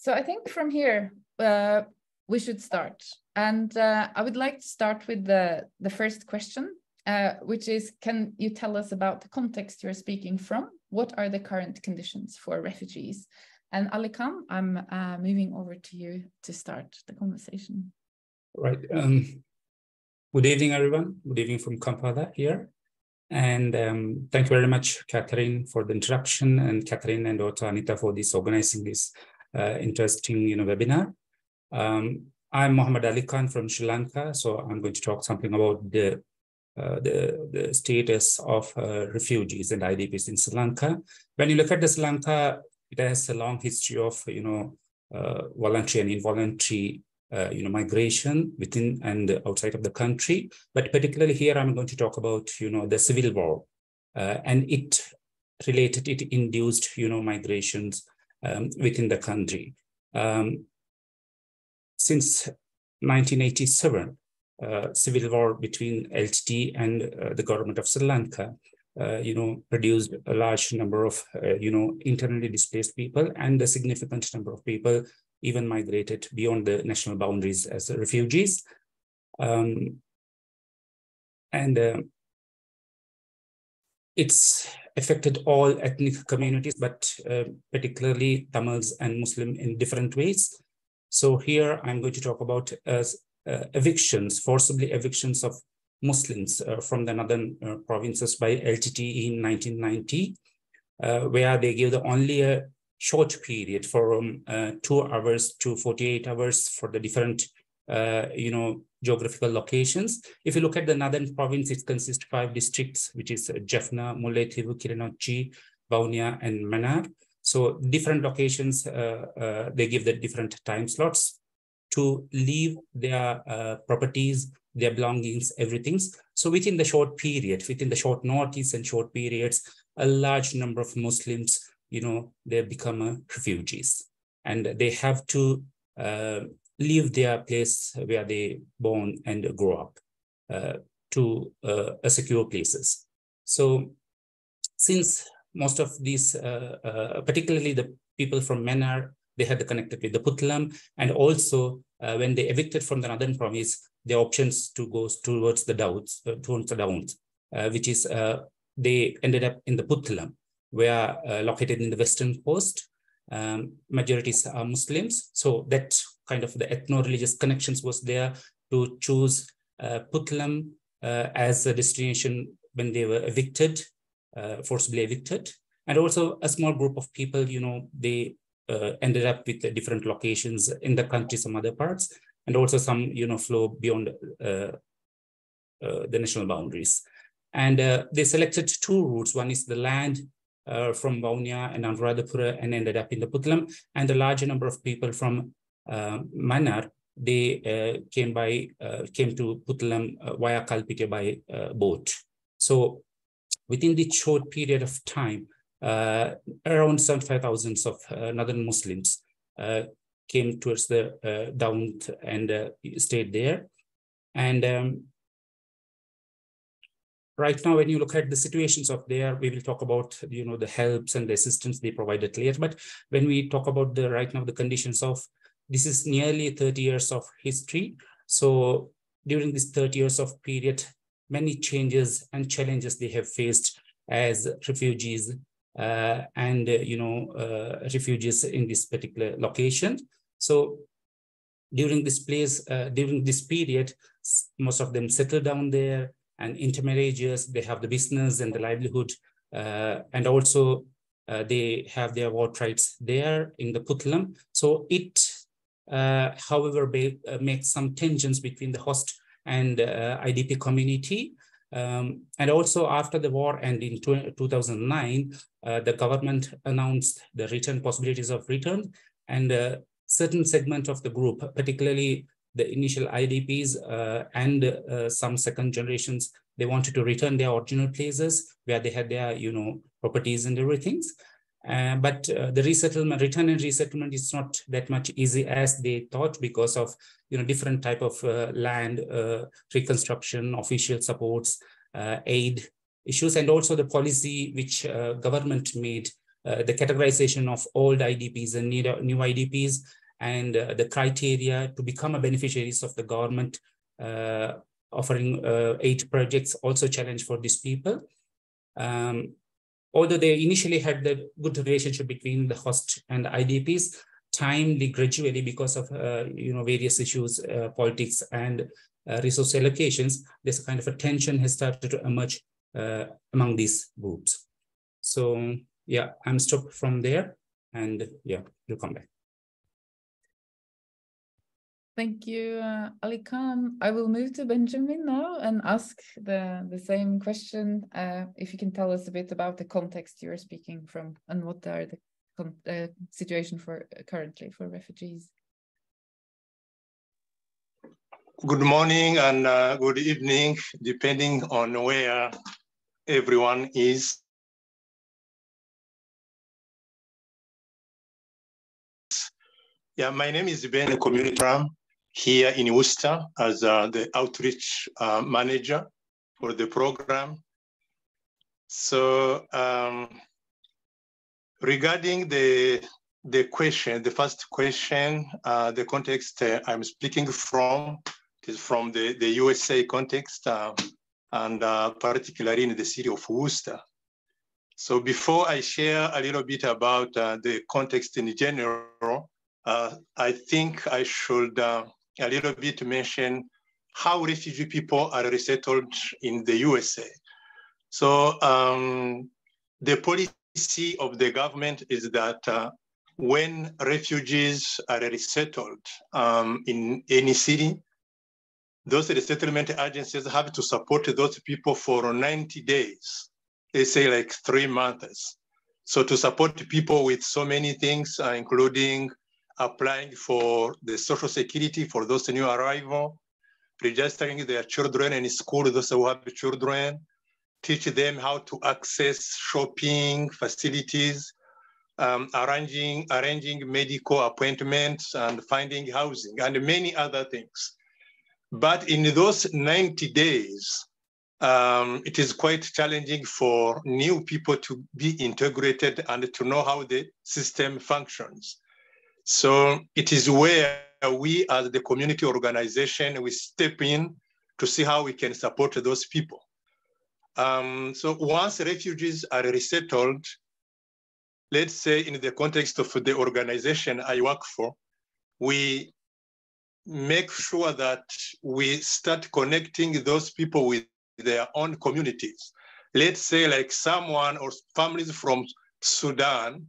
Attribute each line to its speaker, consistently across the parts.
Speaker 1: So I think from here, we should start. And I would like to start with the first question, which is, can you tell us about the context you're speaking from? What are the current conditions for refugees? And Ali Khan, I'm moving over to you to start the conversation.
Speaker 2: Right. Good evening, everyone. Good evening from Kampala here. And thank you very much, Catherine, for the introduction, and Catherine and also Anita for organizing this interesting webinar. I'm Mohammed Ali Khan from Sri Lanka, so I'm going to talk something about the status of refugees and IDPs in Sri Lanka. When you look at Sri Lanka, it has a long history of voluntary and involuntary migration within and outside of the country. But particularly here, I'm going to talk about the civil war, and it induced migrations within the country. Since 1987, civil war between LTT and the government of Sri Lanka, produced a large number of, internally displaced people, and a significant number of people even migrated beyond the national boundaries as refugees. It's affected all ethnic communities, but particularly Tamils and Muslim in different ways. So here I'm going to talk about evictions, forcibly evictions of Muslims from the northern provinces by LTT in 1990, where they gave only a short period from 2 hours to 48 hours for the different, geographical locations. If you look at the northern province, it consists of 5 districts, which is Jaffna, Mullaitivu, Kirinochchi, Vaunia, and Mannar. So different locations, they give the different time slots to leave their properties, their belongings, everything. So within the short period, within the short notice and short periods, a large number of Muslims, they become refugees, and they have to leave their place where they born and grow up to a secure places. So since most of these, particularly the people from Mannar, they had connected with the Puttalam, and also when they evicted from the northern province, their options to go towards the Downs, which is they ended up in the Puttalam, where located in the western coast. Majorities are Muslims, so that kind of the ethno-religious connections was there to choose Puttalam as a destination when they were evicted, forcibly evicted. And also a small group of people, they ended up with different locations in the country, some other parts, and also some, flow beyond the national boundaries. And they selected 2 routes. One is the land from Vaunia and Anuradhapura, and ended up in the Puttalam. And a larger number of people from Mannar, they came to Puttalam via Kalpite by boat. So within the short period of time, around 75,000 of northern Muslims came towards the down and stayed there. And right now, when you look at the situations of there, we will talk about the helps and the assistance they provided later. But when we talk about the right now the conditions of, this is nearly 30 years of history. So during this 30 years of period, many changes and challenges they have faced as refugees refugees in this particular location. So during this period, most of them settled down there, and intermarriages, they have the business and the livelihood, and also they have their vote rights there in the Puttalam. So it, however, makes some tensions between the host and IDP community. And also after the war ended in 2009, the government announced the return possibilities of return, and certain segment of the group, particularly the initial IDPs and some second generations, they wanted to return their original places where they had their, properties and everything. But the return and resettlement is not that much easy as they thought, because of different type of land reconstruction, official supports, aid issues, and also the policy which government made the categorization of old IDPs and new IDPs, and the criteria to become a beneficiaries of the government offering aid projects, also challenge for these people. Although they initially had the good relationship between the host and the IDPs, gradually, because of various issues, politics and resource allocations, there's a kind of a tension has started to emerge among these groups. So yeah, I'm stopped from there, and yeah, you'll come back.
Speaker 1: Thank you, Ali Khan. I will move to Benjamin now and ask the same question. If you can tell us a bit about the context you're speaking from and what are the situation for currently for refugees.
Speaker 3: Good morning and good evening, depending on where everyone is. Yeah, my name is Ben, community here in Worcester as the outreach manager for the program. So regarding the question, the first question, the context I'm speaking from is from the USA context and particularly in the city of Worcester. So before I share a little bit about the context in general, I think I should a little bit mention how refugee people are resettled in the USA. So the policy of the government is that when refugees are resettled in any city, those resettlement agencies have to support those people for 90 days. They say like 3 months. So to support people with so many things, including applying for the social security for those new arrival, registering their children in school, those who have children, teach them how to access shopping facilities, arranging medical appointments and finding housing and many other things. But in those 90 days, it is quite challenging for new people to be integrated and to know how the system functions. So it is where we as the community organization, we step in to see how we can support those people. So once refugees are resettled, let's say in the context of the organization I work for, we make sure that we start connecting those people with their own communities. Let's say like someone or families from Sudan,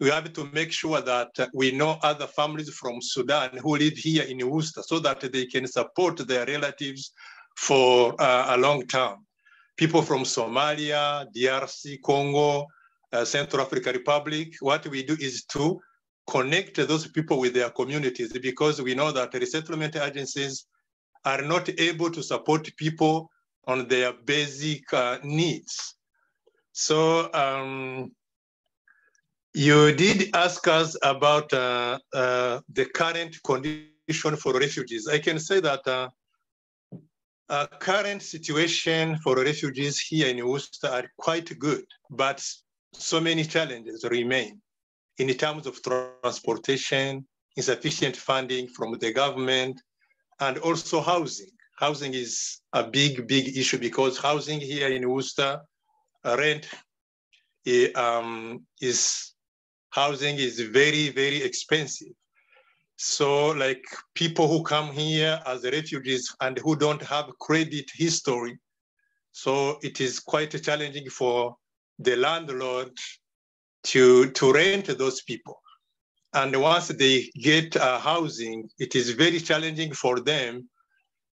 Speaker 3: we have to make sure that we know other families from Sudan who live here in Worcester so that they can support their relatives for a long time. People from Somalia, DRC, Congo, Central African Republic, what we do is to connect those people with their communities because we know that resettlement agencies are not able to support people on their basic needs. So you did ask us about the current condition for refugees. I can say that current situation for refugees here in Worcester are quite good, but so many challenges remain in terms of transportation, insufficient funding from the government, and also housing. Housing is a big, big issue because housing here in Worcester, housing is very, very expensive. So like people who come here as refugees and who don't have credit history, so it is quite challenging for the landlord to rent those people. And once they get housing, it is very challenging for them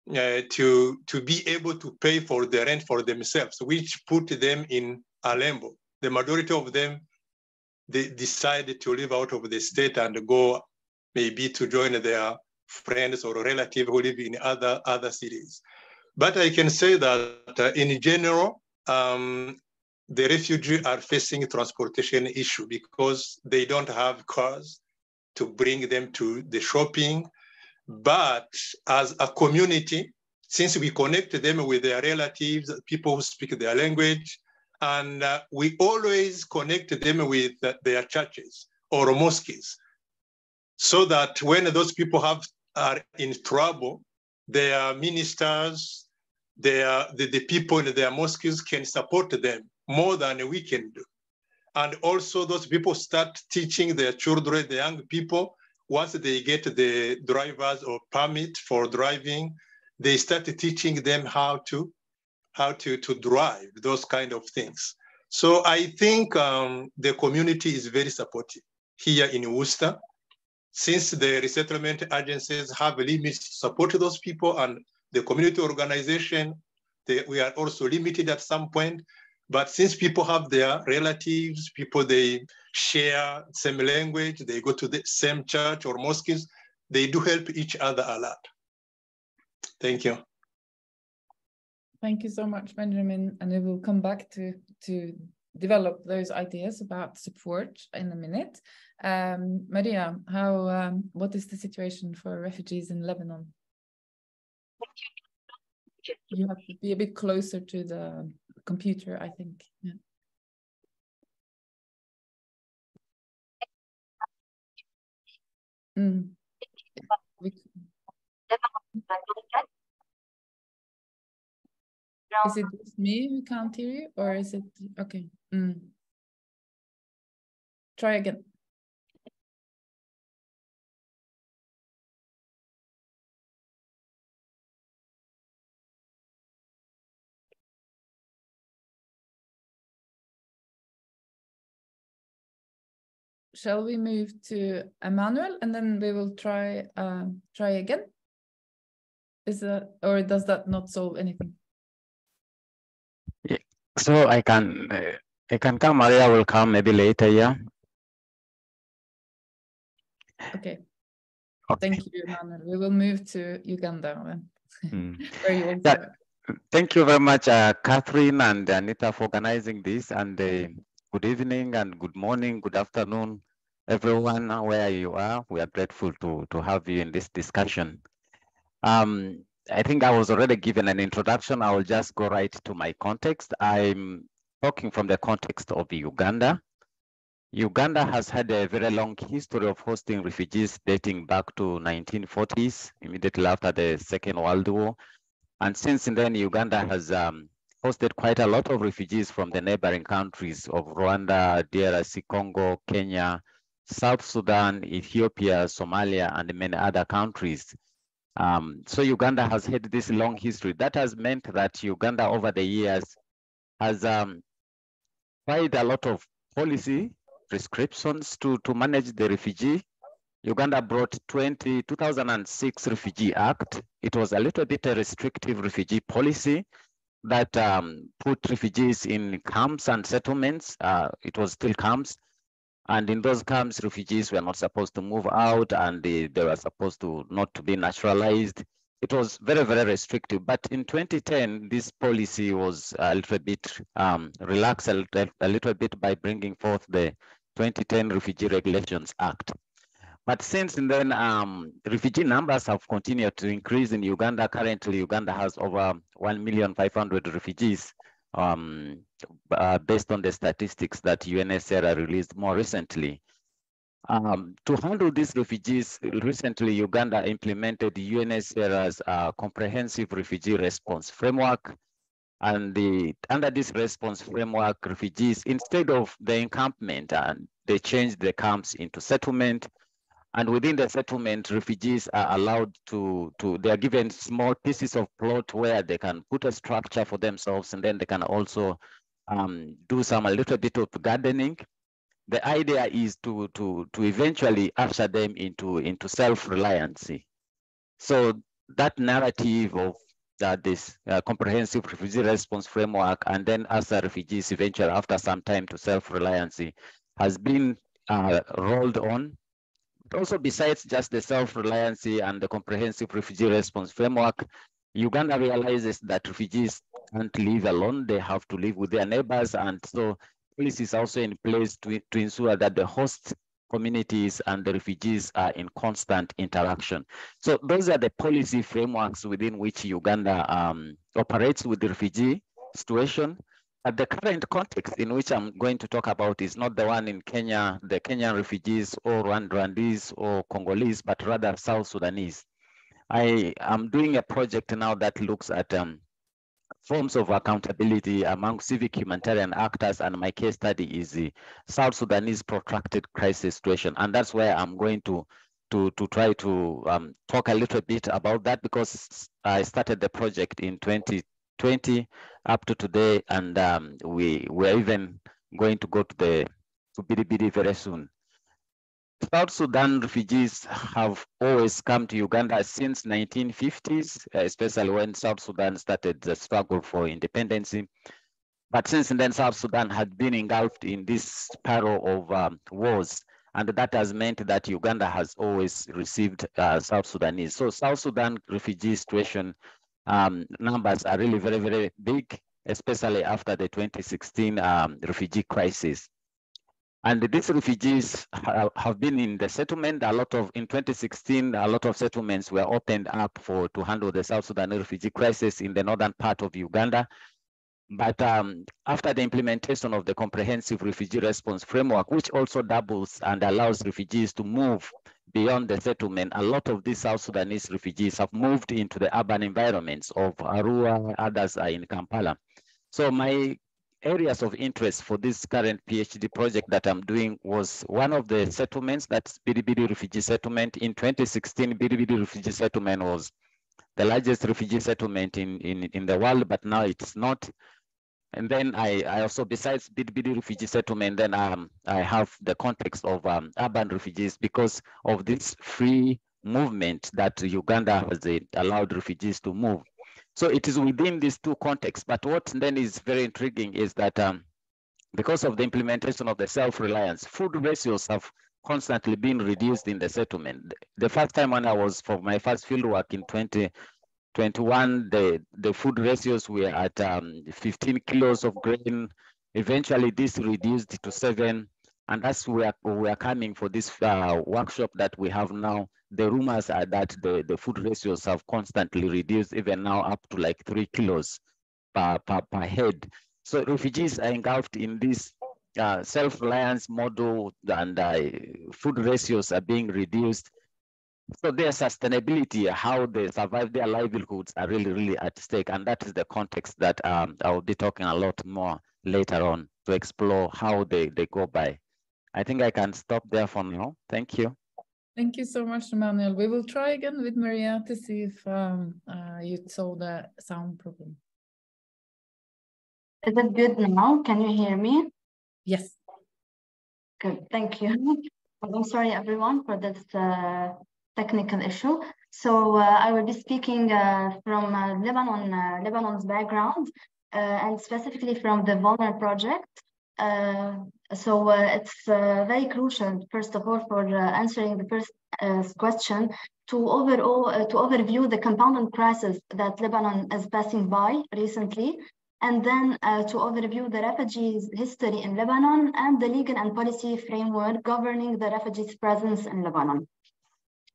Speaker 3: to be able to pay for the rent for themselves, which put them in a limbo. The majority of them, they decide to live out of the state and go maybe to join their friends or relatives who live in other cities. But I can say that in general, the refugees are facing a transportation issue because they don't have cars to bring them to the shopping. But as a community, since we connect them with their relatives, people who speak their language, And we always connect them with their churches or mosques, so that when those people are in trouble, their ministers, the people in their mosques can support them more than we can do. And also those people start teaching their children, the young people, once they get the driver's or permit for driving, they start teaching them how to drive, those kind of things. So I think the community is very supportive here in Worcester, since the resettlement agencies have limits to support those people, and the community organization, we are also limited at some point. But since people have their relatives, people they share same language, they go to the same church or mosques, they do help each other a lot. Thank you.
Speaker 1: Thank you so much, Benjamin. And we will come back to develop those ideas about support in a minute. Maria, what is the situation for refugees in Lebanon? You have to be a bit closer to the computer, I think. Yeah. Is it just me who can't hear you, or is it okay? Try again. Shall we move to Emmanuel and then we will try again? Is that, or does that not solve anything?
Speaker 4: Yeah. So I can come. Maria will come maybe later. Yeah.
Speaker 1: Okay. Thank you, Emmanuel. We will move to Uganda, where you also.
Speaker 4: Yeah. Thank you very much, Catherine and Anita, for organizing this. And good evening and good morning, good afternoon, everyone, where you are. We are grateful to have you in this discussion. I think I was already given an introduction. I will just go right to my context. I'm talking from the context of Uganda. Uganda has had a very long history of hosting refugees dating back to 1940s, immediately after the Second World War. And since then, Uganda has hosted quite a lot of refugees from the neighboring countries of Rwanda, DRC, Congo, Kenya, South Sudan, Ethiopia, Somalia, and many other countries. So Uganda has had this long history. That has meant that Uganda over the years has tried a lot of policy prescriptions to manage the refugee. Uganda brought 2006 Refugee Act. It was a little bit a restrictive refugee policy that put refugees in camps and settlements. It was still camps. And in those camps, refugees were not supposed to move out, and they were supposed to not to be naturalized. It was very, very restrictive. But in 2010, this policy was a little bit relaxed a little bit by bringing forth the 2010 Refugee Regulations Act. But since then, refugee numbers have continued to increase in Uganda. Currently, Uganda has over 1,500,000 refugees, based on the statistics that UNHCR released more recently. To handle these refugees, recently Uganda implemented UNHCR's comprehensive refugee response framework. And under this response framework, refugees, instead of the encampment, they changed the camps into settlement. And within the settlement, refugees are allowed they are given small pieces of plot where they can put a structure for themselves, and then they can also do a little bit of gardening. The idea is to eventually usher them into self-reliance. So that narrative of this comprehensive refugee response framework, and then usher refugees eventually after some time to self-reliance, has been rolled on. Also, besides just the self-reliance and the comprehensive refugee response framework, Uganda realizes that refugees can't live alone. They have to live with their neighbors. And so policies also in place to ensure that the host communities and the refugees are in constant interaction. So those are the policy frameworks within which Uganda operates with the refugee situation. The current context in which I'm going to talk about is not the one in Kenya, the Kenyan refugees or Rwandese or Congolese, but rather South Sudanese. I am doing a project now that looks at forms of accountability among civic humanitarian actors, and my case study is the South Sudanese protracted crisis situation, and that's where I'm going to try to talk a little bit about that, because I started the project in 2020 up to today, and we're even going to go to Bidibidi very soon. South Sudan refugees have always come to Uganda since 1950s, especially when South Sudan started the struggle for independence. But since then, South Sudan had been engulfed in this spiral of wars, and that has meant that Uganda has always received South Sudanese. So South Sudan refugee situation numbers are really very, very big, especially after the 2016 refugee crisis. And these refugees have been in the settlement. In 2016, a lot of settlements were opened up to handle the South Sudan refugee crisis in the northern part of Uganda. But after the implementation of the comprehensive refugee response framework, which also doubles and allows refugees to move beyond the settlement, a lot of these South Sudanese refugees have moved into the urban environments of Arua, others are in Kampala. So my areas of interest for this current PhD project that I'm doing was one of the settlements, that's Bidibidi refugee settlement. In 2016, Bidibidi refugee settlement was the largest refugee settlement in the world, but now it's not. And then I also, besides Bidibidi refugee settlement, then I have the context of urban refugees because of this free movement that Uganda has allowed refugees to move. So it is within these two contexts. But what then is very intriguing is that because of the implementation of the self-reliance, food ratios have constantly been reduced in the settlement. The first time when I was for my first fieldwork in 2021, the food ratios were at 15 kilos of grain. Eventually, this reduced to 7. And as we are coming for this workshop that we have now, the rumors are that the food ratios have constantly reduced, even now up to like 3 kilos per head. So refugees are engulfed in this self-reliance model, and food ratios are being reduced. So their sustainability, how they survive their livelihoods are really, really at stake. And that is the context that I will be talking a lot more later on to explore how they go by. I think I can stop there for now. Thank you.
Speaker 1: Thank you so much, Emmanuel. We will try again with Maria to see if you solve the sound problem.
Speaker 5: Is it good now? Can you hear me?
Speaker 1: Yes.
Speaker 5: Good, thank you. I'm sorry, everyone, for this technical issue. So I will be speaking from Lebanon's background, and specifically from the Vulner project. So it's very crucial, first of all, for answering the first question, to overview the compounded crisis that Lebanon is passing by recently, and then to overview the refugees' history in Lebanon and the legal and policy framework governing the refugees' presence in Lebanon.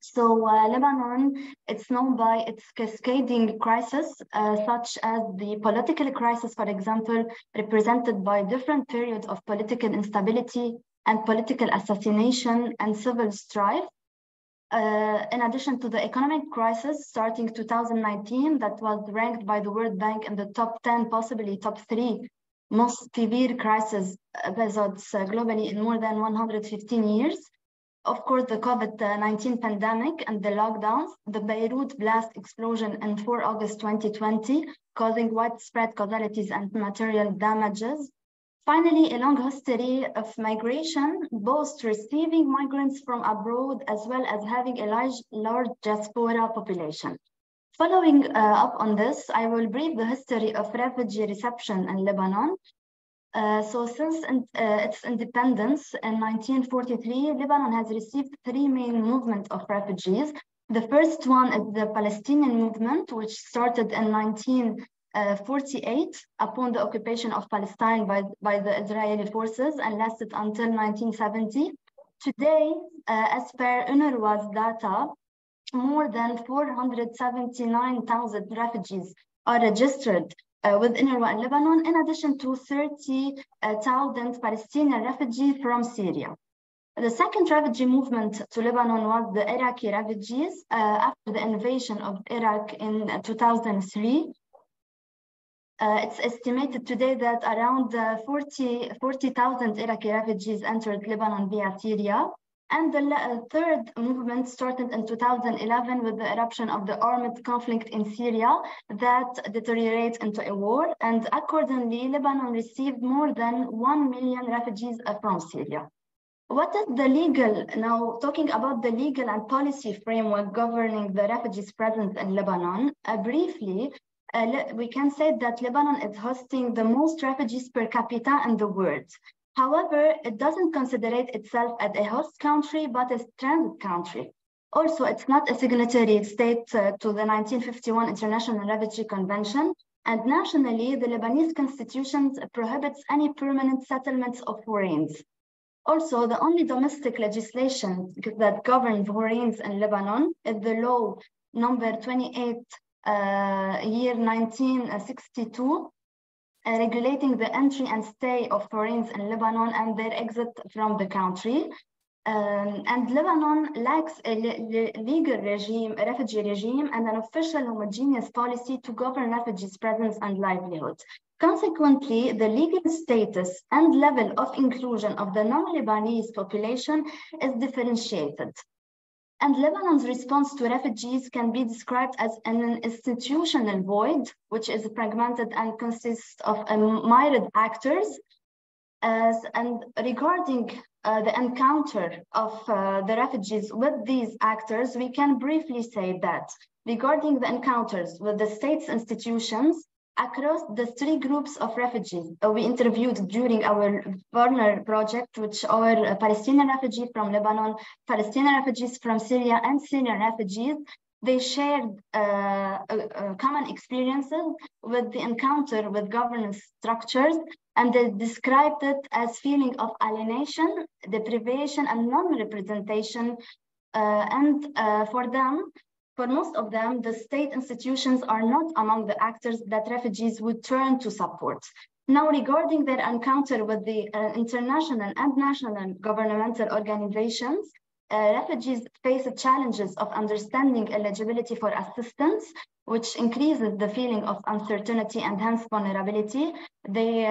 Speaker 5: So Lebanon, it's known by its cascading crisis, such as the political crisis, for example, represented by different periods of political instability and political assassination and civil strife. In addition to the economic crisis starting 2019, that was ranked by the World Bank in the top 10, possibly top 3 most severe crisis episodes globally in more than 115 years. Of course, the COVID-19 pandemic and the lockdowns, the Beirut blast explosion in 4 August 2020, causing widespread casualties and material damages. Finally, a long history of migration, both receiving migrants from abroad as well as having a large diaspora population. Following up on this, I will brief the history of refugee reception in Lebanon. So since its independence in 1943, Lebanon has received 3 main movements of refugees. The first one is the Palestinian movement, which started in 1948 upon the occupation of Palestine by the Israeli forces and lasted until 1970. Today, as per UNRWA's data, more than 479,000 refugees are registered within Iraq and Lebanon, in addition to 30,000 Palestinian refugees from Syria. The second refugee movement to Lebanon was the Iraqi refugees after the invasion of Iraq in 2003. It's estimated today that around 40,000 Iraqi refugees entered Lebanon via Syria. And the third movement started in 2011 with the eruption of the armed conflict in Syria that deteriorated into a war. And accordingly, Lebanon received more than 1 million refugees from Syria. What is the legal, now talking about the legal and policy framework governing the refugees' presence in Lebanon, briefly, we can say that Lebanon is hosting the most refugees per capita in the world. However, it doesn't consider itself as a host country, but a transit country. Also, it's not a signatory state to the 1951 International Refugee Convention, and nationally, the Lebanese constitution prohibits any permanent settlements of foreigners. Also, the only domestic legislation that governs foreigners in Lebanon is the law number 28, year 1962, regulating the entry and stay of foreigners in Lebanon and their exit from the country. And Lebanon lacks a legal regime, a refugee regime, and an official homogeneous policy to govern refugees' presence and livelihood. Consequently, the legal status and level of inclusion of the non-Lebanese population is differentiated. And Lebanon's response to refugees can be described as an institutional void, which is fragmented and consists of myriad actors. And regarding the encounter of the refugees with these actors, we can briefly say that regarding the encounters with the state's institutions, across the three groups of refugees we interviewed during our partner project, which are Palestinian refugees from Lebanon, Palestinian refugees from Syria, and Syrian refugees, they shared common experiences with the encounter with governance structures, and they described it as feeling of alienation, deprivation, and non-representation. For most of them, the state institutions are not among the actors that refugees would turn to support. Now, regarding their encounter with the international and national governmental organizations, refugees face challenges of understanding eligibility for assistance, which increases the feeling of uncertainty and hence vulnerability. They,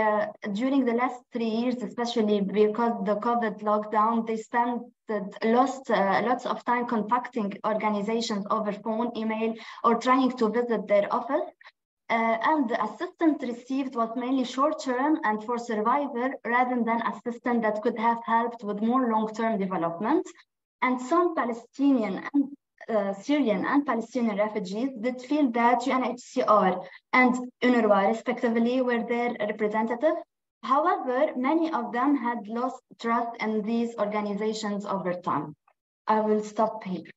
Speaker 5: during the last 3 years, especially because the COVID lockdown, they spent lots of time contacting organizations over phone, email, or trying to visit their office. And the assistance received was mainly short-term and for survival rather than assistance that could have helped with more long-term development. And some Palestinian and Syrian and Palestinian refugees did feel that UNHCR and UNRWA, respectively, were their representative. However, many of them had lost trust in these organizations over time. I will stop here.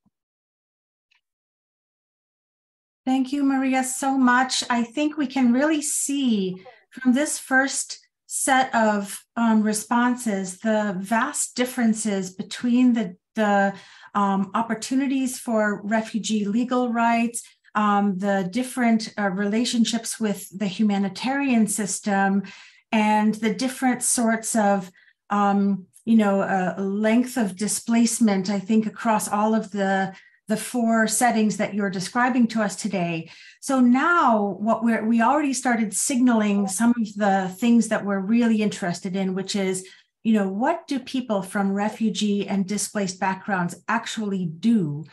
Speaker 6: Thank you, Maria, so much. I think we can really see from this first set of responses the vast differences between the opportunities for refugee legal rights, the different relationships with the humanitarian system, and the different sorts of, length of displacement, I think, across all of the four settings that you're describing to us today. So now we already started signaling some of the things that we're really interested in, which is, what do people from refugee and displaced backgrounds actually do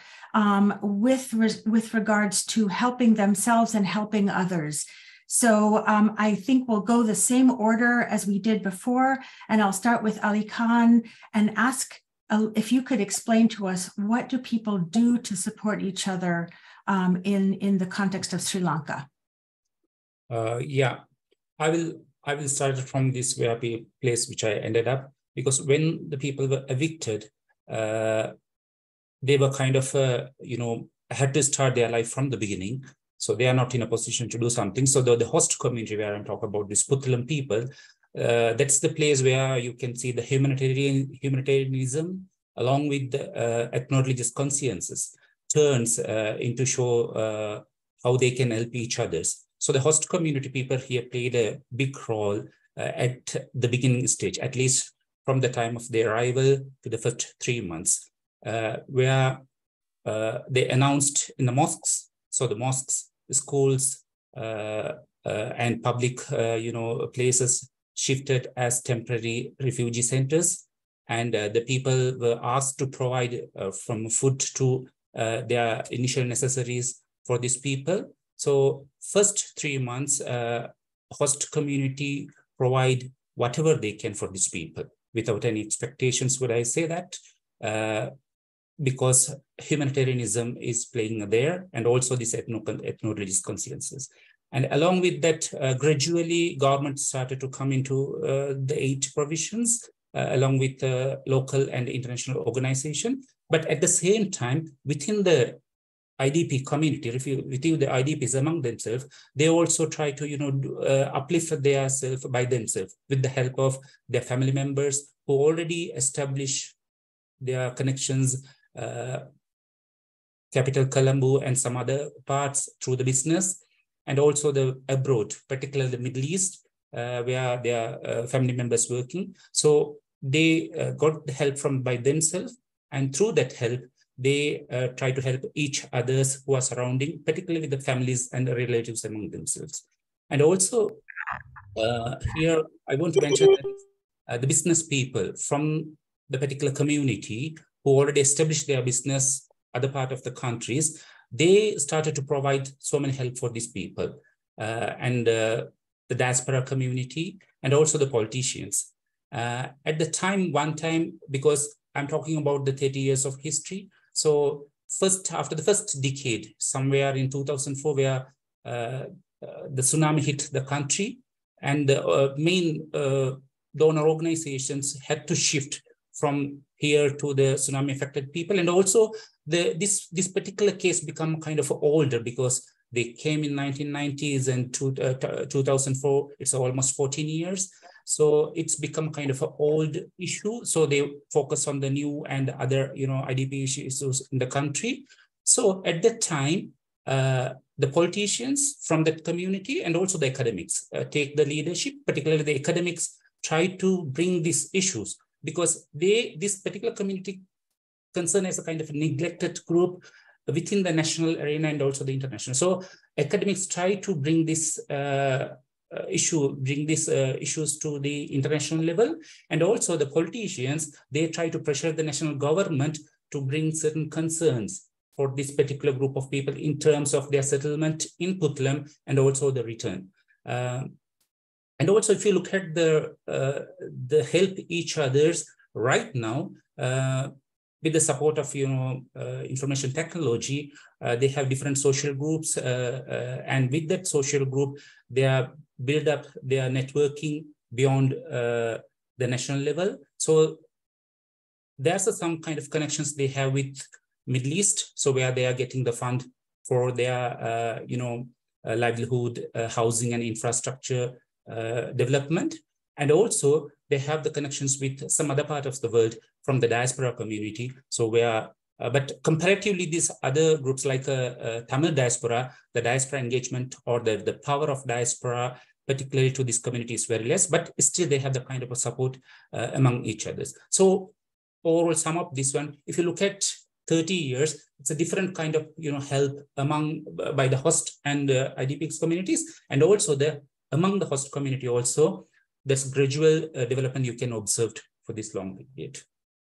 Speaker 6: with regards to helping themselves and helping others? So I think we'll go the same order as we did before, and I'll start with Ali Khan and ask if you could explain to us, what do people do to support each other in the context of Sri Lanka?
Speaker 2: Yeah, I will start from this very place which I ended up, because when the people were evicted, they were kind of, had to start their life from the beginning. So they are not in a position to do something. So the host community where I'm talking about, this Puttalam people, that's the place where you can see the humanitarianism along with the ethno-religious consciences turns into show how they can help each others. So the host community people here played a big role at the beginning stage, at least from the time of their arrival to the first 3 months, where they announced in the mosques. So the mosques, the schools, and public, places shifted as temporary refugee centers, and the people were asked to provide from food to their initial necessaries for these people. So first 3 months, host community provide whatever they can for these people without any expectations, would I say that, because humanitarianism is playing there, and also this ethno-religious consciences. And along with that, gradually government started to come into the aid provisions, along with local and international organization. But at the same time, within the IDP community, within the IDPs among themselves, they also try to, uplift themselves by themselves with the help of their family members who already establish their connections, capital Colombo and some other parts through the business, and also the abroad, particularly the Middle East, where their family members working. So they got the help by themselves, and through that help, they try to help each others who are surrounding, particularly the families and the relatives among themselves. And also here, I want to mention that the business people from the particular community who already established their business, other part of the countries, they started to provide so many help for these people, and the diaspora community, and also the politicians. At the time, one time, because I'm talking about the 30 years of history. So after the first decade, somewhere in 2004, where the tsunami hit the country, and the main donor organizations had to shift from here to the tsunami affected people. And also this particular case become kind of older because they came in 1990s and 2004, it's almost 14 years. So it's become kind of an old issue. So they focus on the new and other, IDP issues in the country. So at that time, the politicians from that community and also the academics take the leadership, particularly the academics try to bring these issues, because this particular community concerned as a kind of neglected group within the national arena and also the international. So academics try to bring this issues to the international level, and also the politicians, they try to pressure the national government to bring certain concerns for this particular group of people in terms of their settlement in Puntland and also the return. And also, if you look at the help each others right now, with the support of information technology, they have different social groups, and with that social group, they are build up their networking beyond the national level. So there's some kind of connections they have with Middle East, so where they are getting the fund for their livelihood, housing and infrastructure development. And also they have the connections with some other part of the world from the diaspora community. So where, but comparatively these other groups like Tamil diaspora, the diaspora engagement or the power of diaspora, particularly to this community, is very less, but still they have the kind of a support among each others. So overall sum up this one, if you look at 30 years, it's a different kind of help by the host and IDPX communities, and also among the host community also, there's gradual development you can observe for this long period.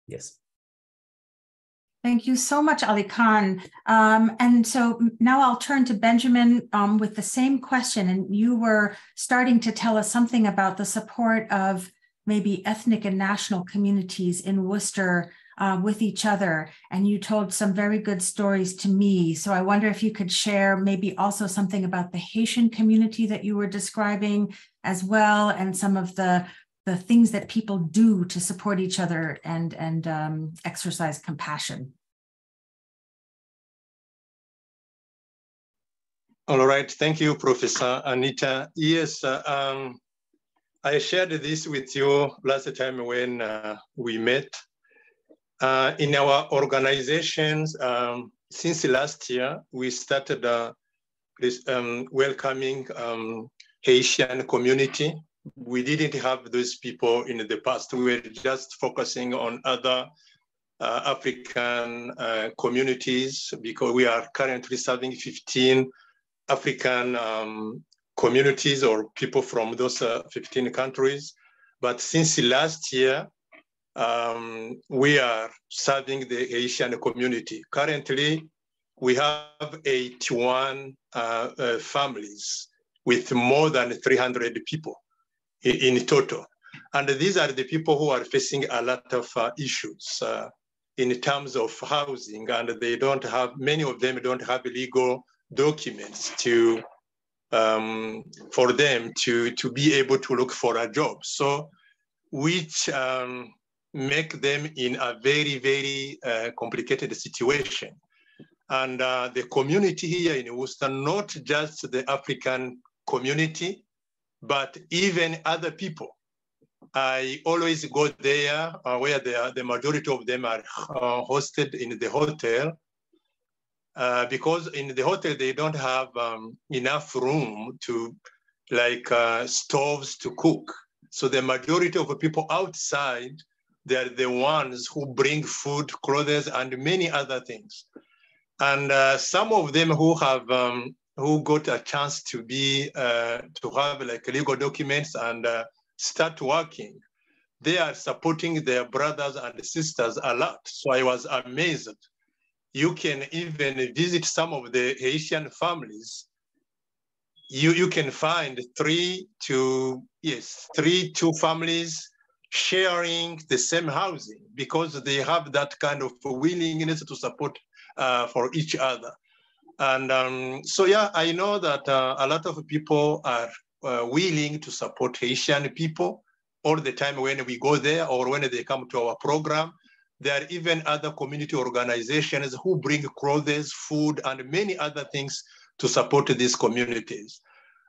Speaker 2: Yes.
Speaker 6: Thank you so much, Ali Khan. And so now I'll turn to Benjamin with the same question. And you were starting to tell us something about the support of maybe ethnic and national communities in Worcester with each other. And you told some very good stories to me. So I wonder if you could share maybe also something about the Haitian community that you were describing as well, and some of the things that people do to support each other and exercise compassion.
Speaker 3: All right, thank you, Professor Anita. Yes, I shared this with you last time when we met. In our organizations, since last year, we started welcoming Haitian community. We didn't have those people in the past. We were just focusing on other African communities because we are currently serving 15 African communities or people from those 15 countries. But since last year, we are serving the Haitian community. Currently, we have 81 families with more than 300 people in total. And these are the people who are facing a lot of issues in terms of housing, and they don't have, many of them don't have legal documents to for them to be able to look for a job. So, which make them in a very, very complicated situation. And the community here in Worcester, not just the African community, but even other people. I always go there where the majority of them are hosted in the hotel because in the hotel, they don't have enough room to like stoves to cook. So the majority of the people outside, they're the ones who bring food, clothes, and many other things. And some of them who have who got a chance to be to have like legal documents and start working, they are supporting their brothers and sisters a lot. So I was amazed. You can even visit some of the Haitian families. You can find three to families sharing the same housing because they have that kind of willingness to support for each other. And so, yeah, I know that a lot of people are willing to support Haitian people all the time when we go there or when they come to our program. There are even other community organizations who bring clothes, food, and many other things to support these communities.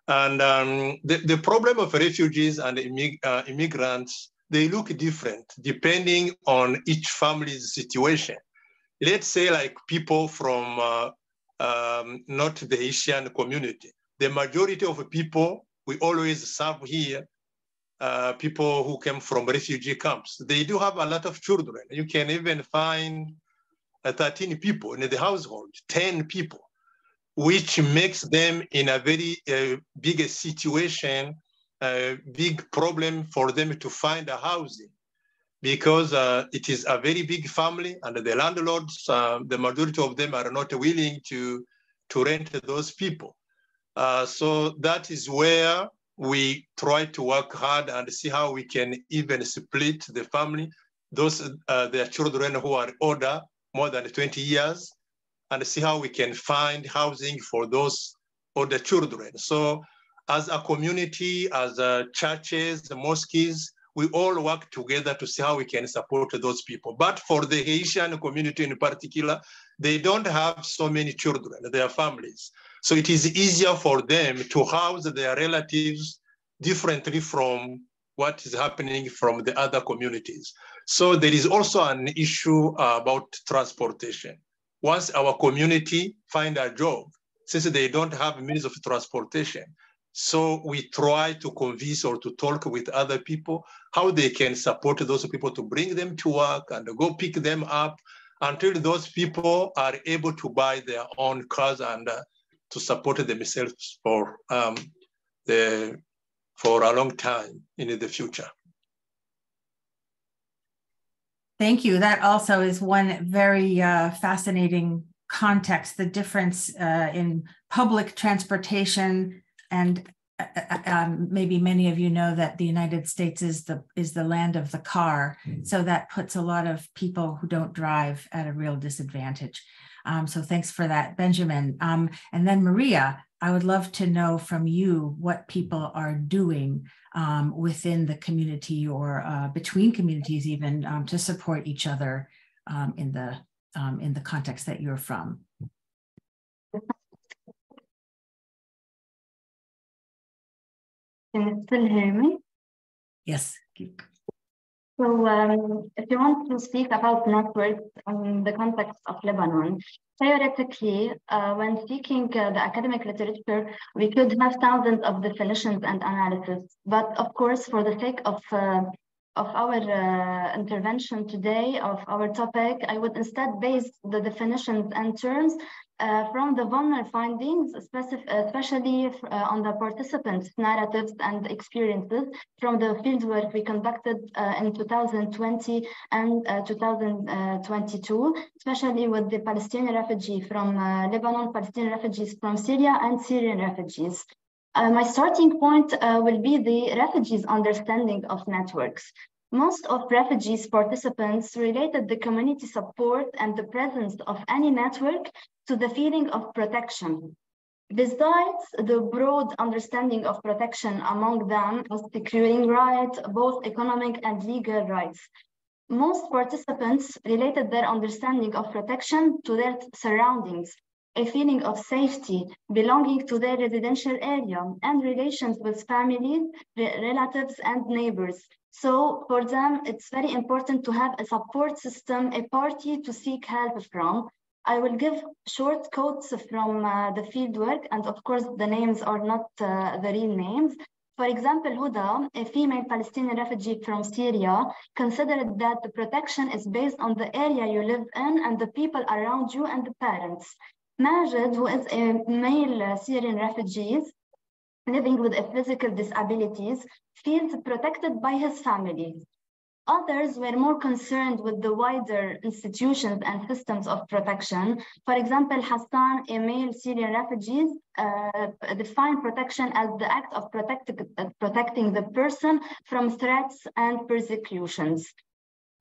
Speaker 3: And the problem of refugees and immigrants, they look different depending on each family's situation. Let's say like people from not the Haitian community. The majority of people we always serve here, people who came from refugee camps, they do have a lot of children. You can even find 13 people in the household, 10 people, which makes them in a very big situation, big problem for them to find a housing because it is a very big family and the landlords, the majority of them are not willing to rent those people. So that is where we try to work hard and see how we can even split the family, those their children who are older, more than 20 years, and see how we can find housing for those older children. So as a community, as churches, mosques, we all work together to see how we can support those people. But for the Haitian community in particular, they don't have so many children, their families. So it is easier for them to house their relatives differently from what is happening from the other communities. So there is also an issue about transportation. Once our community find a job, since they don't have means of transportation, so we try to convince or to talk with other people how they can support those people to bring them to work and go pick them up until those people are able to buy their own cars and to support themselves for a long time in the future.
Speaker 6: Thank you. That also is one very fascinating context, the difference in public transportation. And maybe many of you know that the United States is the land of the car. So that puts a lot of people who don't drive at a real disadvantage. So thanks for that, Benjamin. And then Maria, I would love to know from you what people are doing within the community or between communities even to support each other in the context that you're from.
Speaker 5: Can you still hear me?
Speaker 6: Yes.
Speaker 5: So if you want to speak about networks in the context of Lebanon, theoretically, when speaking the academic literature, we could have thousands of definitions and analysis. But of course, for the sake of our intervention today, of our topic, I would instead base the definitions and terms from the vulnerable findings, especially on the participants' narratives and experiences from the fieldwork we conducted in 2020 and 2022, especially with the Palestinian refugees from Lebanon, Palestinian refugees from Syria, and Syrian refugees. My starting point will be the refugees' understanding of networks. Most of refugees participants related the community support and the presence of any network to the feeling of protection. Besides the broad understanding of protection among them as securing rights, both economic and legal rights. Most participants related their understanding of protection to their surroundings, a feeling of safety, belonging to their residential area, and relations with families, relatives, and neighbors. So for them, it's very important to have a support system, a party to seek help from. I will give short quotes from the fieldwork, and of course, the names are not the real names. For example, Huda, a female Palestinian refugee from Syria, considered that the protection is based on the area you live in and the people around you and the parents. Majid, who is a male Syrian refugee living with physical disabilities, feels protected by his family. Others were more concerned with the wider institutions and systems of protection. For example, Hassan, a male Syrian refugee, defined protection as the act of protecting the person from threats and persecutions,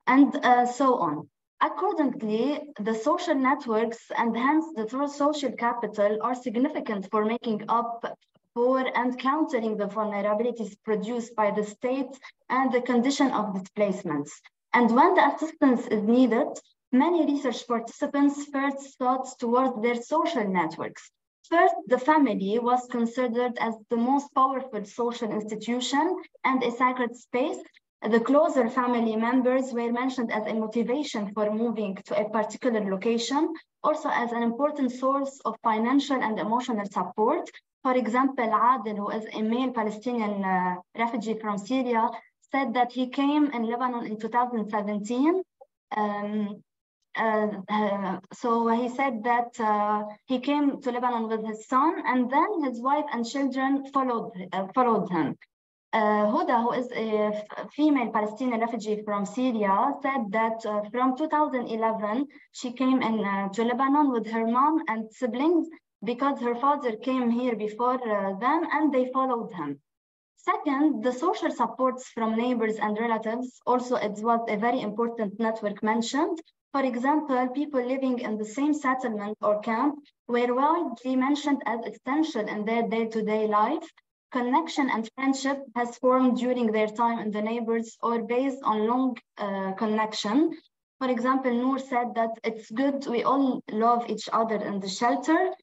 Speaker 5: and so on. Accordingly, the social networks and hence the social capital are significant for making up for and countering the vulnerabilities produced by the state and the condition of displacements. And when the assistance is needed, many research participants first thought towards their social networks. First, the family was considered as the most powerful social institution and a sacred space. The closer family members were mentioned as a motivation for moving to a particular location, also as an important source of financial and emotional support. For example, Adil, who is a male Palestinian refugee from Syria, said that he came in Lebanon in 2017. So he said that he came to Lebanon with his son, and then his wife and children followed him. Huda, who is a female Palestinian refugee from Syria, said that from 2011, she came to Lebanon with her mom and siblings because her father came here before them and they followed him. Second, the social supports from neighbors and relatives, also it was a very important network mentioned. For example, people living in the same settlement or camp were widely mentioned as essential in their day-to-day life. Connection and friendship has formed during their time in the neighbors or based on long connection. For example, Noor said that it's good we all love each other in the shelter.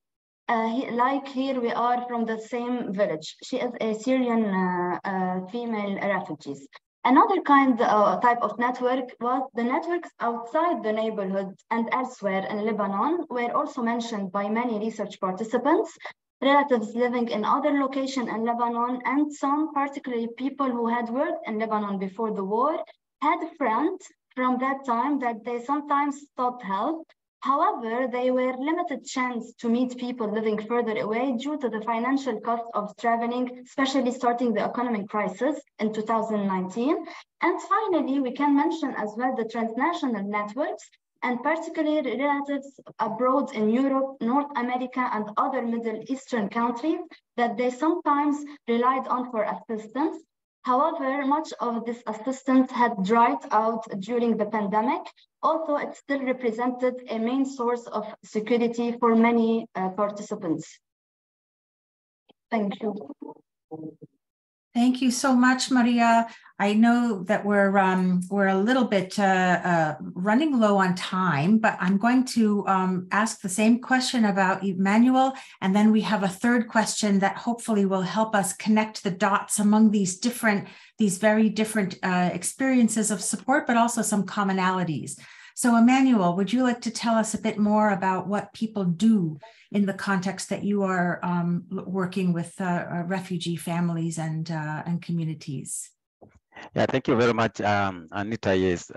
Speaker 5: Like here we are from the same village. She is a Syrian female refugee. Another type of network was the networks outside the neighborhood and elsewhere in Lebanon were also mentioned by many research participants. Relatives living in other locations in Lebanon, and some, particularly people who had worked in Lebanon before the war, had friends from that time that they sometimes sought help. However, they were limited chance to meet people living further away due to the financial cost of traveling, especially starting the economic crisis in 2019. And finally, we can mention as well the transnational networks, and particularly relatives abroad in Europe, North America, and other Middle Eastern countries that they sometimes relied on for assistance. However, much of this assistance had dried out during the pandemic, although it still represented a main source of security for many participants. Thank you.
Speaker 6: Thank you so much, Maria. I know that we're a little bit running low on time, but I'm going to ask the same question about Emmanuel, and then we have a third question that hopefully will help us connect the dots among these very different experiences of support, but also some commonalities. So Emmanuel, would you like to tell us a bit more about what people do in the context that you are working with refugee families and communities?
Speaker 4: Yeah, thank you very much, Anita. Yes,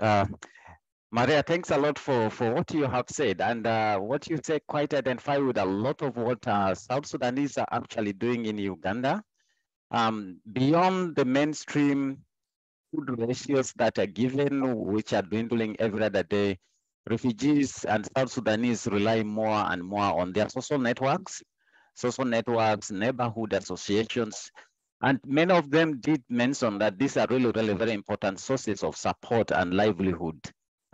Speaker 4: Maria, thanks a lot for what you have said, and what you say quite identify with a lot of what South Sudanese are actually doing in Uganda. Beyond the mainstream food ratios that are given, which are dwindling every other day, refugees and South Sudanese rely more and more on their social networks, neighborhood associations, and many of them did mention that these are really, really very important sources of support and livelihood.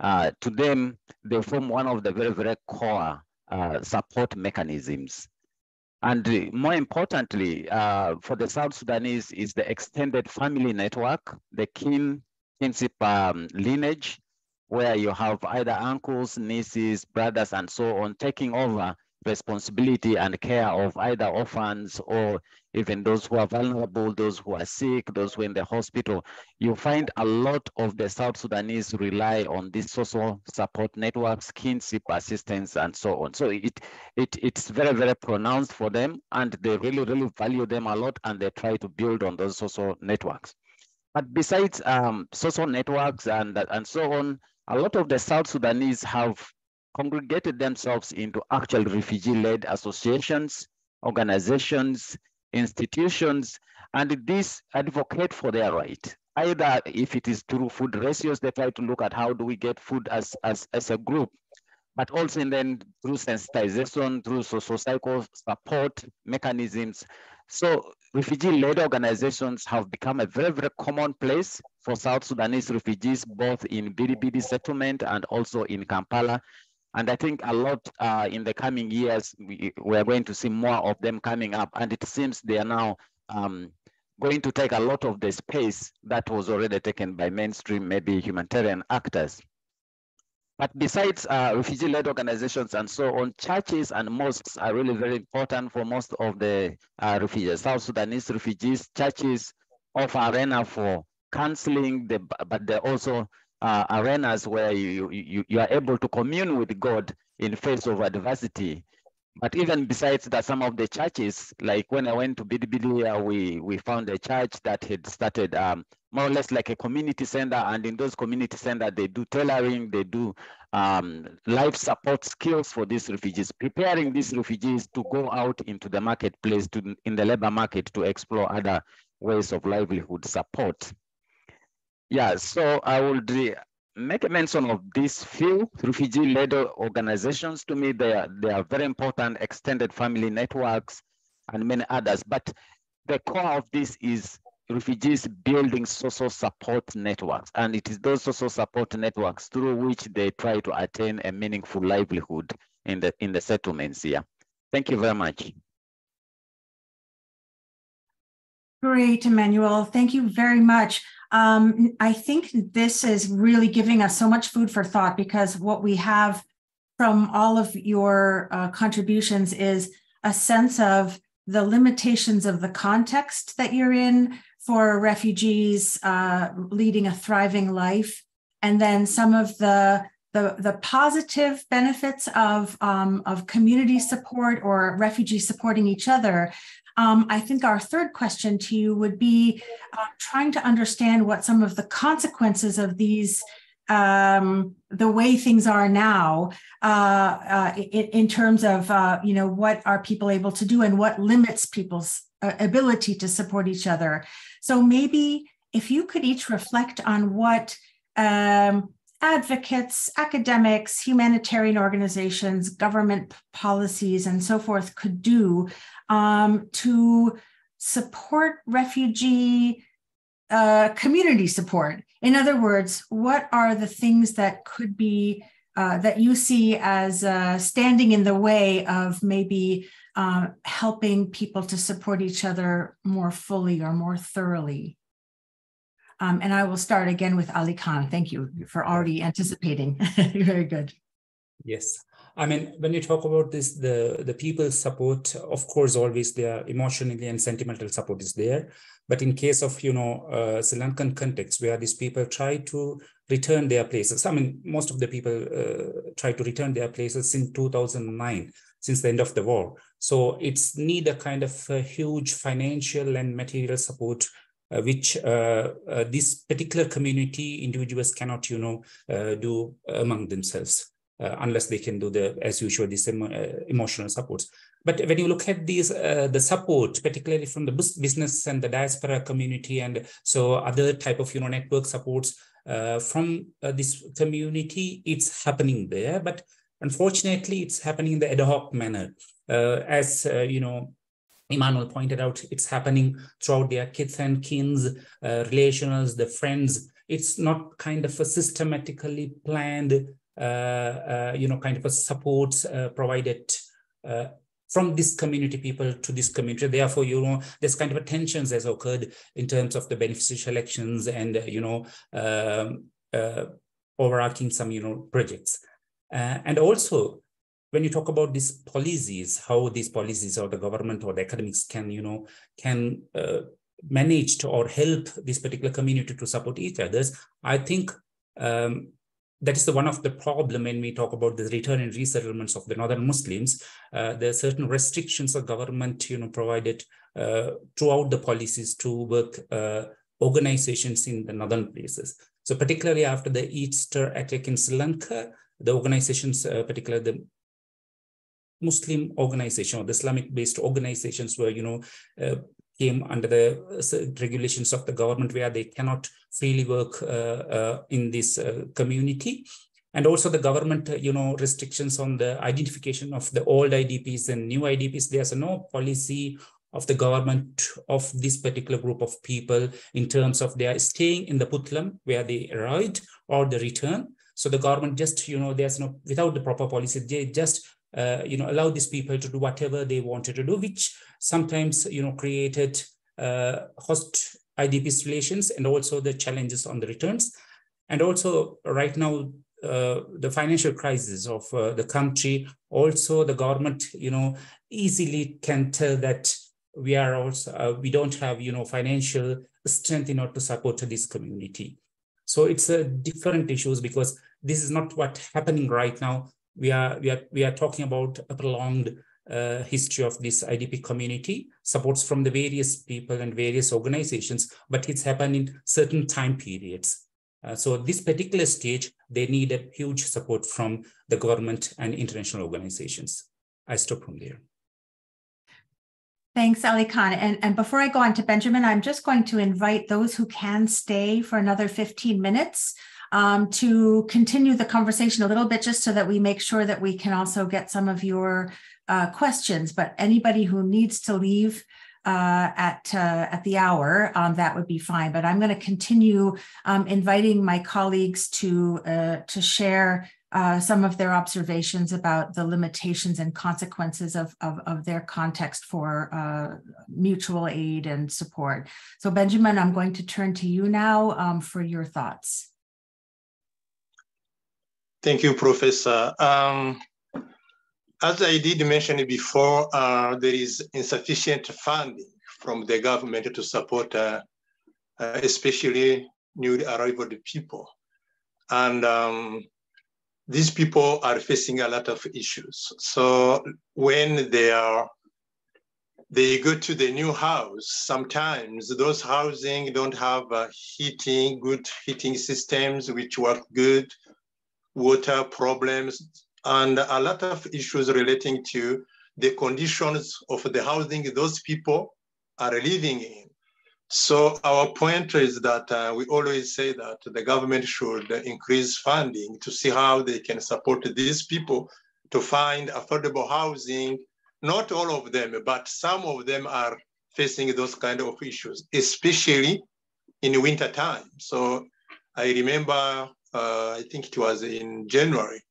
Speaker 4: To them, they form one of the very, very core support mechanisms. And more importantly, for the South Sudanese is the extended family network, the kinship lineage, where you have either uncles, nieces, brothers, and so on, taking over responsibility and care of either orphans or even those who are vulnerable, those who are sick, those who are in the hospital. You find a lot of the South Sudanese rely on these social support networks, kinship assistance, and so on. So it's very, very pronounced for them, and they really, really value them a lot, and they try to build on those social networks. But besides social networks and so on, a lot of the South Sudanese have congregated themselves into actual refugee-led associations, organizations, institutions, and these advocate for their right. Either if it is through food ratios, they try to look at how do we get food as a group, but also then through sensitization, through social support mechanisms. So refugee-led organizations have become a very, very common place for South Sudanese refugees, both in Bidi settlement and also in Kampala. And I think a lot in the coming years, we are going to see more of them coming up. And it seems they are now going to take a lot of the space that was already taken by mainstream, maybe humanitarian actors. But besides refugee-led organizations and so on, churches and mosques are really very important for most of the refugees. South Sudanese refugees, churches offer arena for counseling, but they're also arenas where you are able to commune with God in face of adversity. But even besides that, some of the churches, like when I went to Bidi, we found a church that had started more or less like a community center, and in those community centers, they do tailoring, they do life support skills for these refugees, preparing these refugees to go out into the marketplace, in the labor market, to explore other ways of livelihood support. Yeah, so I would make a mention of these few refugee-led organizations. To me, they are very important, extended family networks and many others. But the core of this is refugees building social support networks. And it is those social support networks through which they try to attain a meaningful livelihood in the settlements here. Thank you very much.
Speaker 6: Great, Emmanuel. Thank you very much. I think this is really giving us so much food for thought, because what we have from all of your contributions is a sense of the limitations of the context that you're in for refugees leading a thriving life, and then some of the positive benefits of community support or refugees supporting each other. I think our third question to you would be trying to understand what some of the consequences of these, the way things are now, in terms of, what are people able to do and what limits people's ability to support each other. So maybe if you could each reflect on what advocates, academics, humanitarian organizations, government policies, and so forth could do to support refugee community support. In other words, what are the things that could be that you see as standing in the way of maybe helping people to support each other more fully or more thoroughly? And I will start again with Ali Khan. Thank you for already anticipating. Very good.
Speaker 2: Yes. I mean, when you talk about this, the people's support, of course, always their emotionally and sentimental support is there. But in case of, Sri Lankan context, where these people try to return their places, I mean, most of the people try to return their places since 2009, since the end of the war. So it's need a kind of huge financial and material support, which this particular community individuals cannot, do among themselves. Unless they can do as usual, this emotional supports. But when you look at these, the support, particularly from the business and the diaspora community, and so other type of, network supports from this community, it's happening there. But unfortunately, it's happening in the ad hoc manner. As Emmanuel pointed out, it's happening throughout their kids and kins, relationals, the friends. It's not kind of a systematically planned kind of a support provided from this community people to this community. Therefore, there's kind of a tensions has occurred in terms of the beneficial elections and, overarching some, projects. And also, when you talk about these policies, how these policies or the government or the academics can, manage to or help this particular community to support each others, I think that is one of the problem when we talk about the return and resettlements of the northern Muslims. There are certain restrictions the government, provided throughout the policies to work organizations in the northern places. So particularly after the Easter attack in Sri Lanka, the organizations, particularly the Muslim organization or the Islamic-based organizations were, came under the regulations of the government where they cannot freely work in this community. And also the government, restrictions on the identification of the old IDPs and new IDPs. There's no policy of the government of this particular group of people in terms of their staying in the Putlam where they arrived or the return. So the government just, there's no, without the proper policy, they just allow these people to do whatever they wanted to do, which sometimes, created host IDPs relations and also the challenges on the returns. And also right now, the financial crisis of the country, also the government, easily can tell that we are also, we don't have, financial strength in order to support this community. So it's different issues because this is not what's happening right now. We are talking about a prolonged history of this IDP community, supports from the various people and various organizations, but it's happened in certain time periods. So this particular stage, they need a huge support from the government and international organizations. I stop from there.
Speaker 6: Thanks, Ali Khan. And before I go on to Benjamin, I'm just going to invite those who can stay for another 15 minutes to continue the conversation a little bit, just so that we make sure that we can also get some of your questions. But anybody who needs to leave at the hour, that would be fine. But I'm going to continue inviting my colleagues to share some of their observations about the limitations and consequences of their context for mutual aid and support. So Benjamin, I'm going to turn to you now for your thoughts.
Speaker 3: Thank you, Professor. As I did mention before, there is insufficient funding from the government to support especially newly arrived people. And these people are facing a lot of issues. So when they go to the new house, sometimes those housing don't have good heating systems which work good, water problems, and a lot of issues relating to the conditions of the housing those people are living in. So our point is that we always say that the government should increase funding to see how they can support these people to find affordable housing. Not all of them, but some of them are facing those kind of issues, especially in winter time. So I remember, I think it was in January,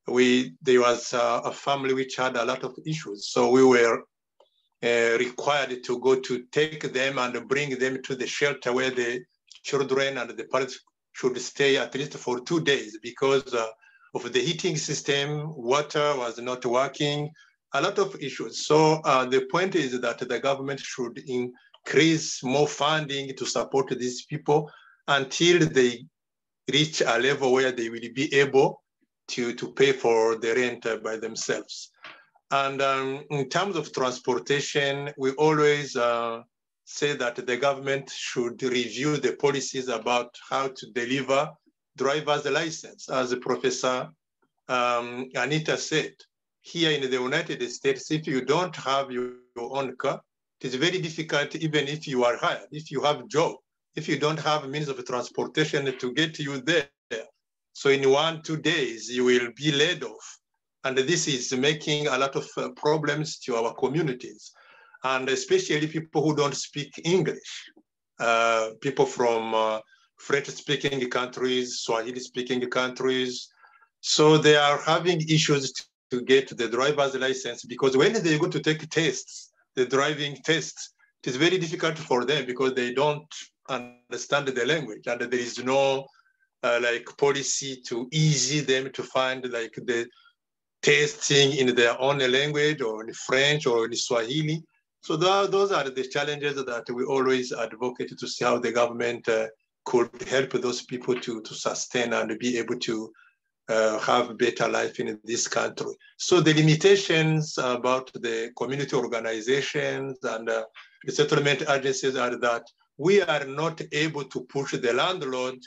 Speaker 3: there was a family which had a lot of issues. So we were required to go to take them and bring them to the shelter where the children and the parents should stay at least for 2 days because of the heating system, water was not working, a lot of issues. So the point is that the government should increase more funding to support these people until they reach a level where they will be able to pay for the rent by themselves. And in terms of transportation, we always say that the government should review the policies about how to deliver driver's license. As Professor Anita said, here in the United States, if you don't have your own car, it is very difficult even if you are hired, if you have a job, if you don't have means of transportation to get you there. So in 1-2 days, you will be laid off. And this is making a lot of problems to our communities, and especially people who don't speak English, people from French-speaking countries, Swahili-speaking countries. So they are having issues to get the driver's license because when they go to take tests, the driving tests, it is very difficult for them because they don't understand the language, and there is no like policy to ease them to find like the testing in their own language or in French or in Swahili. So those are the challenges that we always advocate to see how the government could help those people to sustain and be able to have better life in this country. So the limitations about the community organizations and the settlement agencies are that we are not able to push the landlord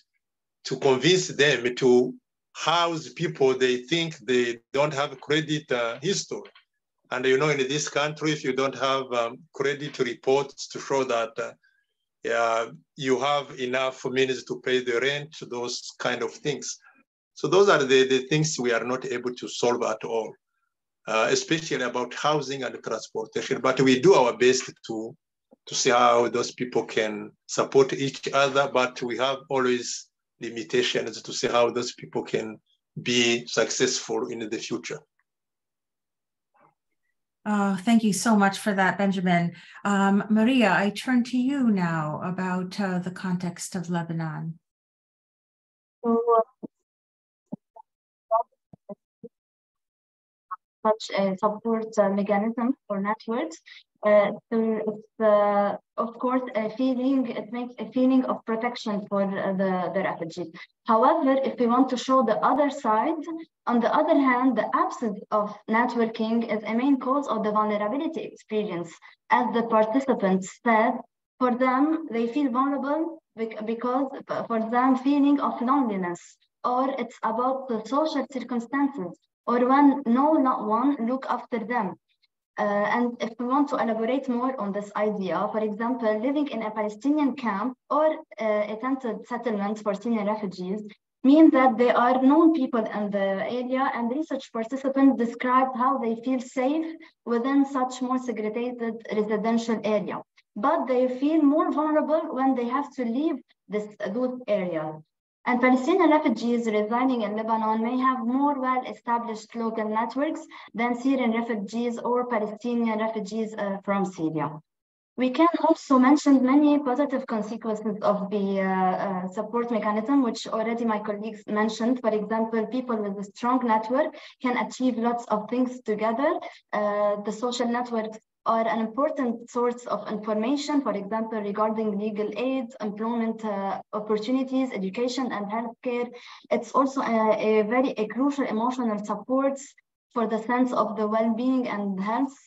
Speaker 3: to convince them to house people they think they don't have credit history. And you know, in this country, if you don't have credit reports to show that you have enough means to pay the rent, those kind of things. So those are the things we are not able to solve at all, especially about housing and transportation. But we do our best to see how those people can support each other, but we have always limitations to see how those people can be successful in the future.
Speaker 6: Thank you so much for that, Benjamin. Maria, I turn to you now about the context of Lebanon.
Speaker 5: Such a support mechanism for networks. It's of course a feeling. It makes a feeling of protection for the refugees. However, if we want to show the other side, on the other hand, the absence of networking is a main cause of the vulnerability experience. As the participants said, for them they feel vulnerable because for them feeling of loneliness, or it's about the social circumstances, or when not one look after them. And if we want to elaborate more on this idea, for example, living in a Palestinian camp or a tented settlement for Syrian refugees means that there are known people in the area, and research participants described how they feel safe within such more segregated residential area. But they feel more vulnerable when they have to leave those areas. And Palestinian refugees residing in Lebanon may have more well-established local networks than Syrian refugees or Palestinian refugees from Syria. We can also mention many positive consequences of the support mechanism, which already my colleagues mentioned. For example, people with a strong network can achieve lots of things together. The social networks are an important source of information, for example, regarding legal aid, employment opportunities, education, and healthcare. It's also a very crucial emotional support for the sense of the well-being and health.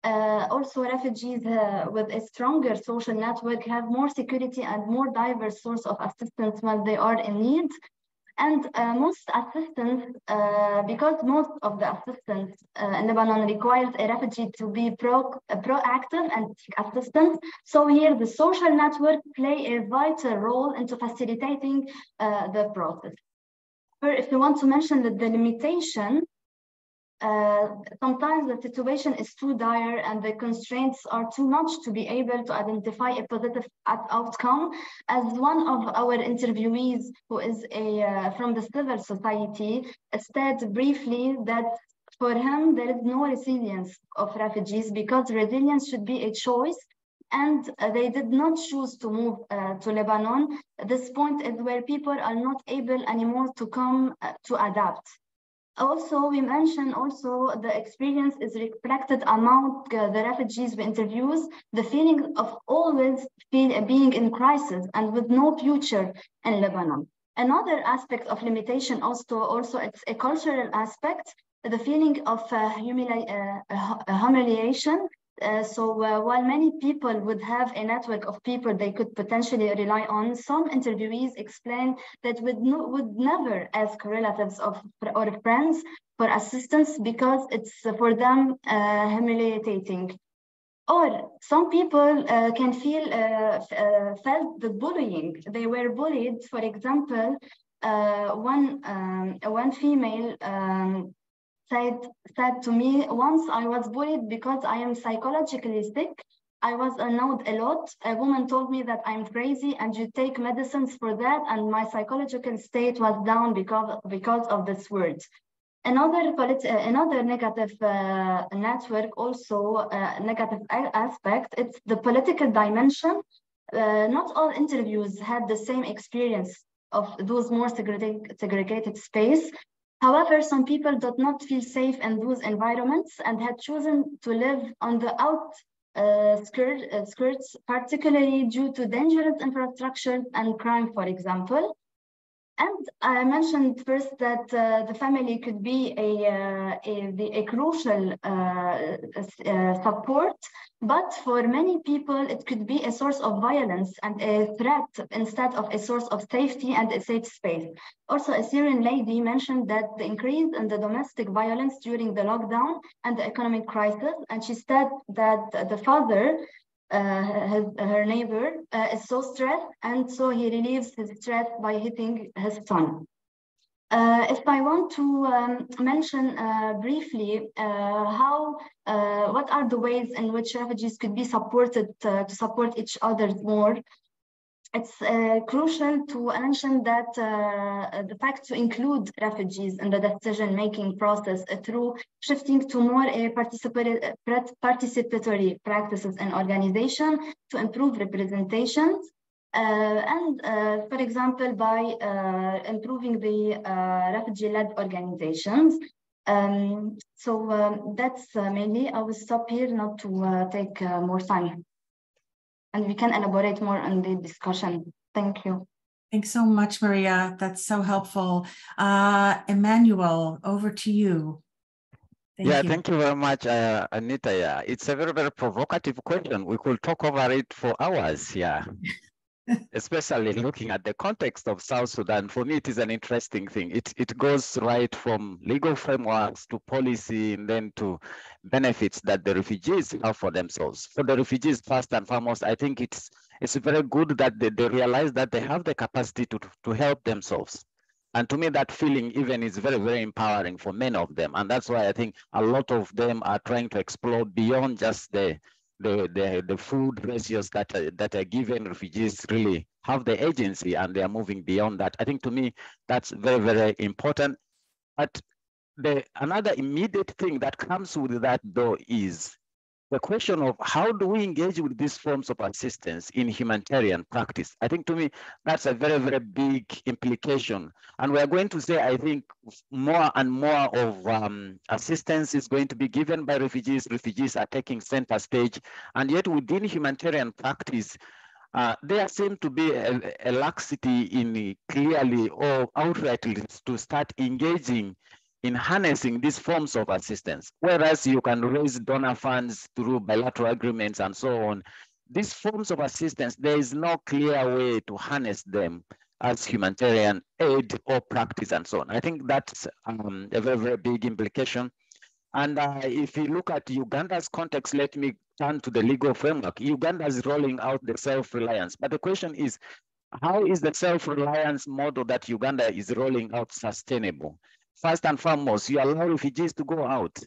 Speaker 5: Also, refugees with a stronger social network have more security and more diverse source of assistance when they are in need. And most assistance, because most of the assistance in Lebanon requires a refugee to be proactive and seek assistance. So here the social network play a vital role into facilitating the process. If you want to mention the limitation, sometimes the situation is too dire and the constraints are too much to be able to identify a positive outcome. As one of our interviewees, who is from the civil society, stated briefly that for him there is no resilience of refugees because resilience should be a choice, and they did not choose to move to Lebanon. This point is where people are not able anymore to come to adapt. Also, we mentioned also the experience is reflected among the refugees we interviews, the feeling of always being in crisis and with no future in Lebanon. Another aspect of limitation also it's a cultural aspect, the feeling of humiliation. While many people would have a network of people they could potentially rely on, some interviewees explain that would never ask relatives or friends for assistance because it's for them humiliating. Or some people can felt the bullying. They were bullied. For example, one female said to me, once I was bullied because I am psychologically sick. I was annoyed a lot. A woman told me that I'm crazy and you take medicines for that, and my psychological state was down because of this word. Another negative network, also negative aspect, it's the political dimension. Not all interviews had the same experience of those more segregated space. However, some people did not feel safe in those environments and had chosen to live on the outskirts, particularly due to dangerous infrastructure and crime, for example. And I mentioned first that the family could be a crucial support, but for many people, it could be a source of violence and a threat instead of a source of safety and a safe space. Also, a Syrian lady mentioned that the increase in the domestic violence during the lockdown and the economic crisis, and she said that the father, her neighbor, is so stressed, and so he relieves his stress by hitting his son. If I want to mention briefly what are the ways in which refugees could be supported to support each other more, it's crucial to mention that the fact to include refugees in the decision-making process through shifting to more participatory practices and organization to improve representations. For example, by improving the refugee-led organizations. That's mainly, I will stop here not to take more time. And we can elaborate more on the discussion. Thank you.
Speaker 6: Thanks so much, Maria. That's so helpful. Emmanuel, over to you.
Speaker 4: Thank you very much, Anita. Yeah, it's a very, very provocative question. We could talk over it for hours. Yeah. Especially looking at the context of South Sudan. For me, it is an interesting thing. It goes right from legal frameworks to policy and then to benefits that the refugees have for themselves. For the refugees, first and foremost, I think it's very good that they realize that they have the capacity to help themselves. And to me, that feeling even is very, very empowering for many of them. And that's why I think a lot of them are trying to explore beyond just the food ratios that are given. Refugees really have the agency and they are moving beyond that. I think to me, that's very, very important. But another immediate thing that comes with that though is the question of how do we engage with these forms of assistance in humanitarian practice? I think to me, that's a very, very big implication. And we're going to say, I think, more and more of assistance is going to be given by refugees. Refugees are taking center stage. And yet within humanitarian practice, there seems to be a laxity in clearly or outrightly to start engaging in harnessing these forms of assistance. Whereas you can raise donor funds through bilateral agreements and so on, these forms of assistance, there is no clear way to harness them as humanitarian aid or practice and so on. I think that's a very, very big implication. And if you look at Uganda's context, let me turn to the legal framework. Uganda is rolling out the self-reliance. But the question is, how is the self-reliance model that Uganda is rolling out sustainable? First and foremost, you allow refugees to go out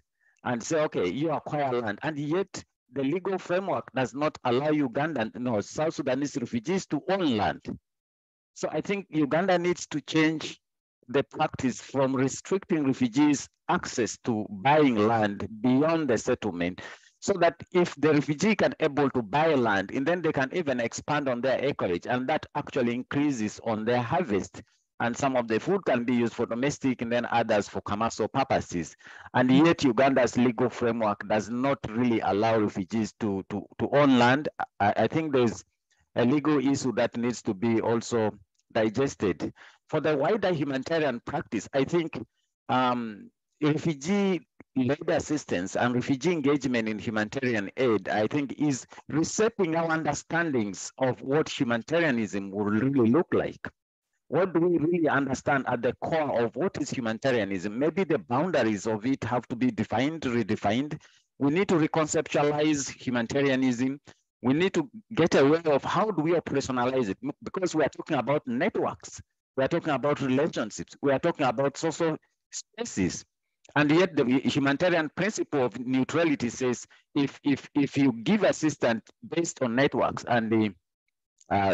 Speaker 4: and say, okay, you acquire land, and yet the legal framework does not allow Ugandan, no, South Sudanese refugees to own land. So I think Uganda needs to change the practice from restricting refugees access to buying land beyond the settlement, so that if the refugee can able to buy land, and then they can even expand on their acreage, and that actually increases on their harvest. And some of the food can be used for domestic and then others for commercial purposes. And yet Uganda's legal framework does not really allow refugees to own land. I think there's a legal issue that needs to be also digested. For the wider humanitarian practice, I think refugee-led assistance and refugee engagement in humanitarian aid, I think, is reshaping our understandings of what humanitarianism will really look like. What do we really understand at the core of what is humanitarianism? Maybe the boundaries of it have to be defined, redefined. We need to reconceptualize humanitarianism. We need to get aware of how do we operationalize it, because we are talking about networks. We are talking about relationships. We are talking about social spaces. And yet the humanitarian principle of neutrality says if you give assistance based on networks and the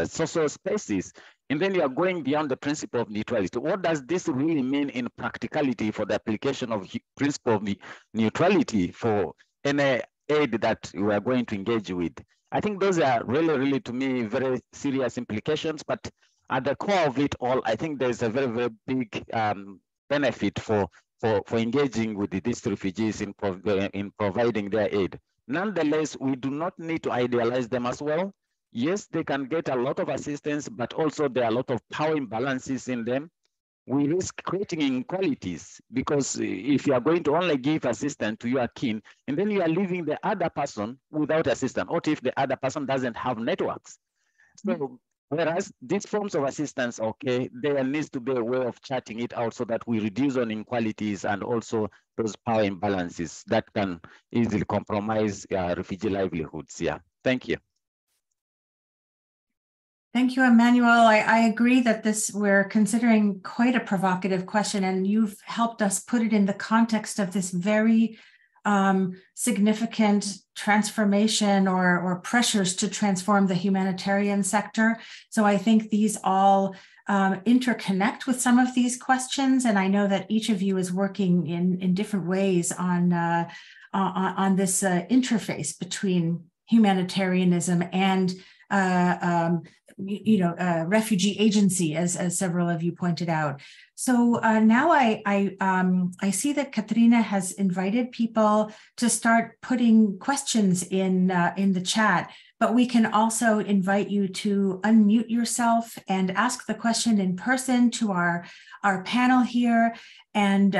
Speaker 4: social spaces, and then you are going beyond the principle of neutrality. What does this really mean in practicality for the application of principle of neutrality for any aid that we are going to engage with? I think those are really, really, to me, very serious implications. But at the core of it all, I think there's a very, very big benefit for engaging with these refugees in providing their aid. Nonetheless, we do not need to idealize them as well. Yes, they can get a lot of assistance, but also there are a lot of power imbalances in them. We risk creating inequalities, because if you are going to only give assistance to your kin, and then you are leaving the other person without assistance, or if the other person doesn't have networks. So whereas these forms of assistance, okay, there needs to be a way of charting it out so that we reduce on inequalities and also those power imbalances that can easily compromise refugee livelihoods. Yeah, thank you.
Speaker 6: Thank you, Emmanuel. I agree that we're considering quite a provocative question, and you've helped us put it in the context of this very significant transformation or pressures to transform the humanitarian sector. So I think these all interconnect with some of these questions, and I know that each of you is working in different ways on this interface between humanitarianism and refugee agency, as several of you pointed out. So now I see that Katrina has invited people to start putting questions in the chat, but we can also invite you to unmute yourself and ask the question in person to our panel here. And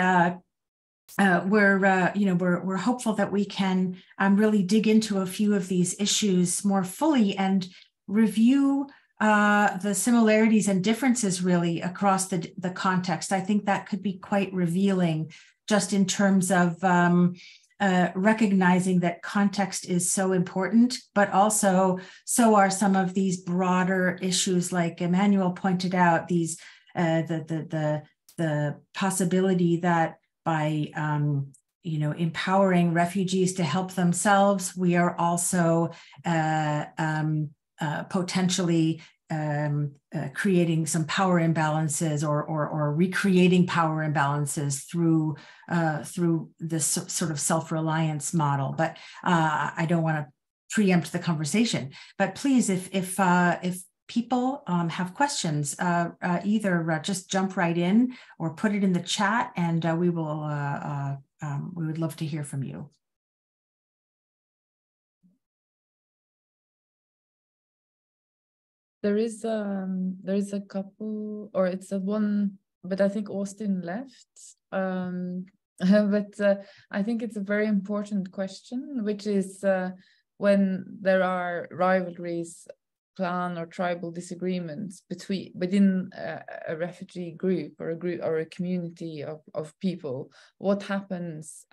Speaker 6: we're hopeful that we can really dig into a few of these issues more fully and review the similarities and differences really across the context. I think that could be quite revealing, just in terms of recognizing that context is so important, but also so are some of these broader issues, like Emmanuel pointed out, these the possibility that by empowering refugees to help themselves, we are also potentially creating some power imbalances or recreating power imbalances through this sort of self-reliance model. But I don't want to preempt the conversation. But please, if people have questions, either just jump right in or put it in the chat, and we would love to hear from you.
Speaker 1: There is a couple, or it's a one, but I think Austin left. But I think it's a very important question, which is when there are rivalries, clan or tribal disagreements within a refugee group or a community of people, what happens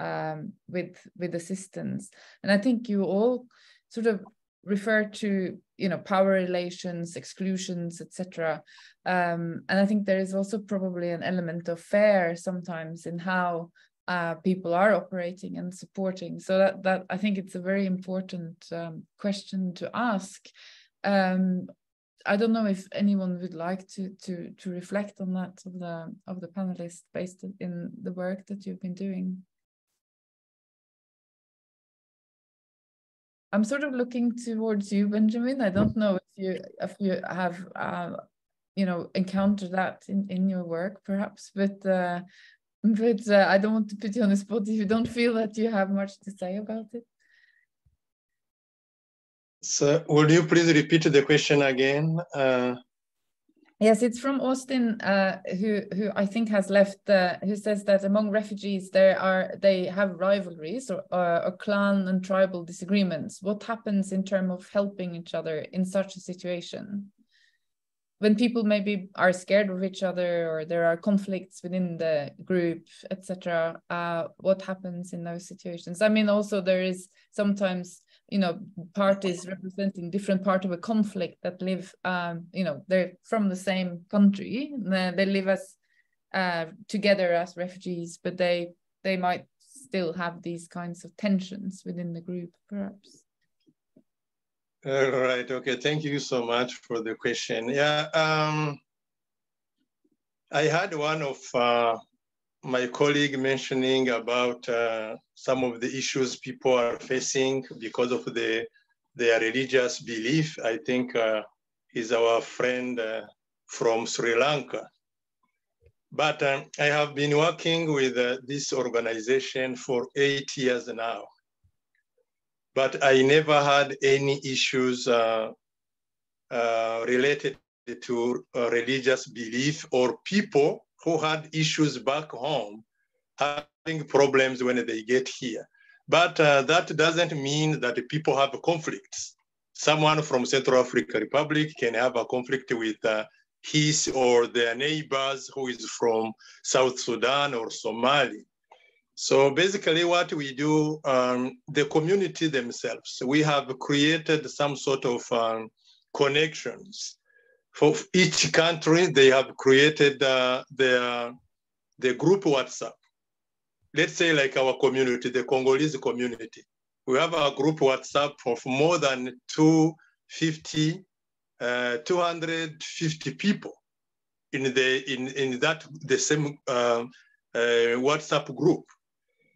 Speaker 1: with assistance? And I think you all sort of refer to, you know, power relations, exclusions, etc. And I think there is also probably an element of fear sometimes in how people are operating and supporting. So that I think it's a very important question to ask. I don't know if anyone would like to reflect on that of the panelists based in the work that you've been doing. I'm sort of looking towards you, Benjamin. I don't know if you have you know, encountered that in your work, perhaps, but I don't want to put you on the spot if you don't feel that you have much to say about it.
Speaker 3: So would you please repeat the question again?
Speaker 1: Yes, it's from Austin, who I think has left, who says that among refugees, they have rivalries or clan and tribal disagreements. What happens in terms of helping each other in such a situation? When people maybe are scared of each other, or there are conflicts within the group, etc., what happens in those situations? I mean, also there is sometimes, you know, parties representing different part of a conflict that live, you know, they're from the same country, they live as together as refugees, but they might still have these kinds of tensions within the group, perhaps.
Speaker 3: All right. Okay. Thank you so much for the question. Yeah. I had one of my colleague mentioning about some of the issues people are facing because of their religious belief. I think he's our friend from Sri Lanka. But I have been working with this organization for 8 years now. But I never had any issues related to religious belief or people who had issues back home having problems when they get here. But that doesn't mean that people have conflicts. Someone from Central African Republic can have a conflict with his or their neighbors who is from South Sudan or Somalia. So basically what we do, the community themselves, we have created some sort of connections. For each country, they have created the group WhatsApp. Let's say like our community, the Congolese community. We have a group WhatsApp of more than 250 people in the same WhatsApp group.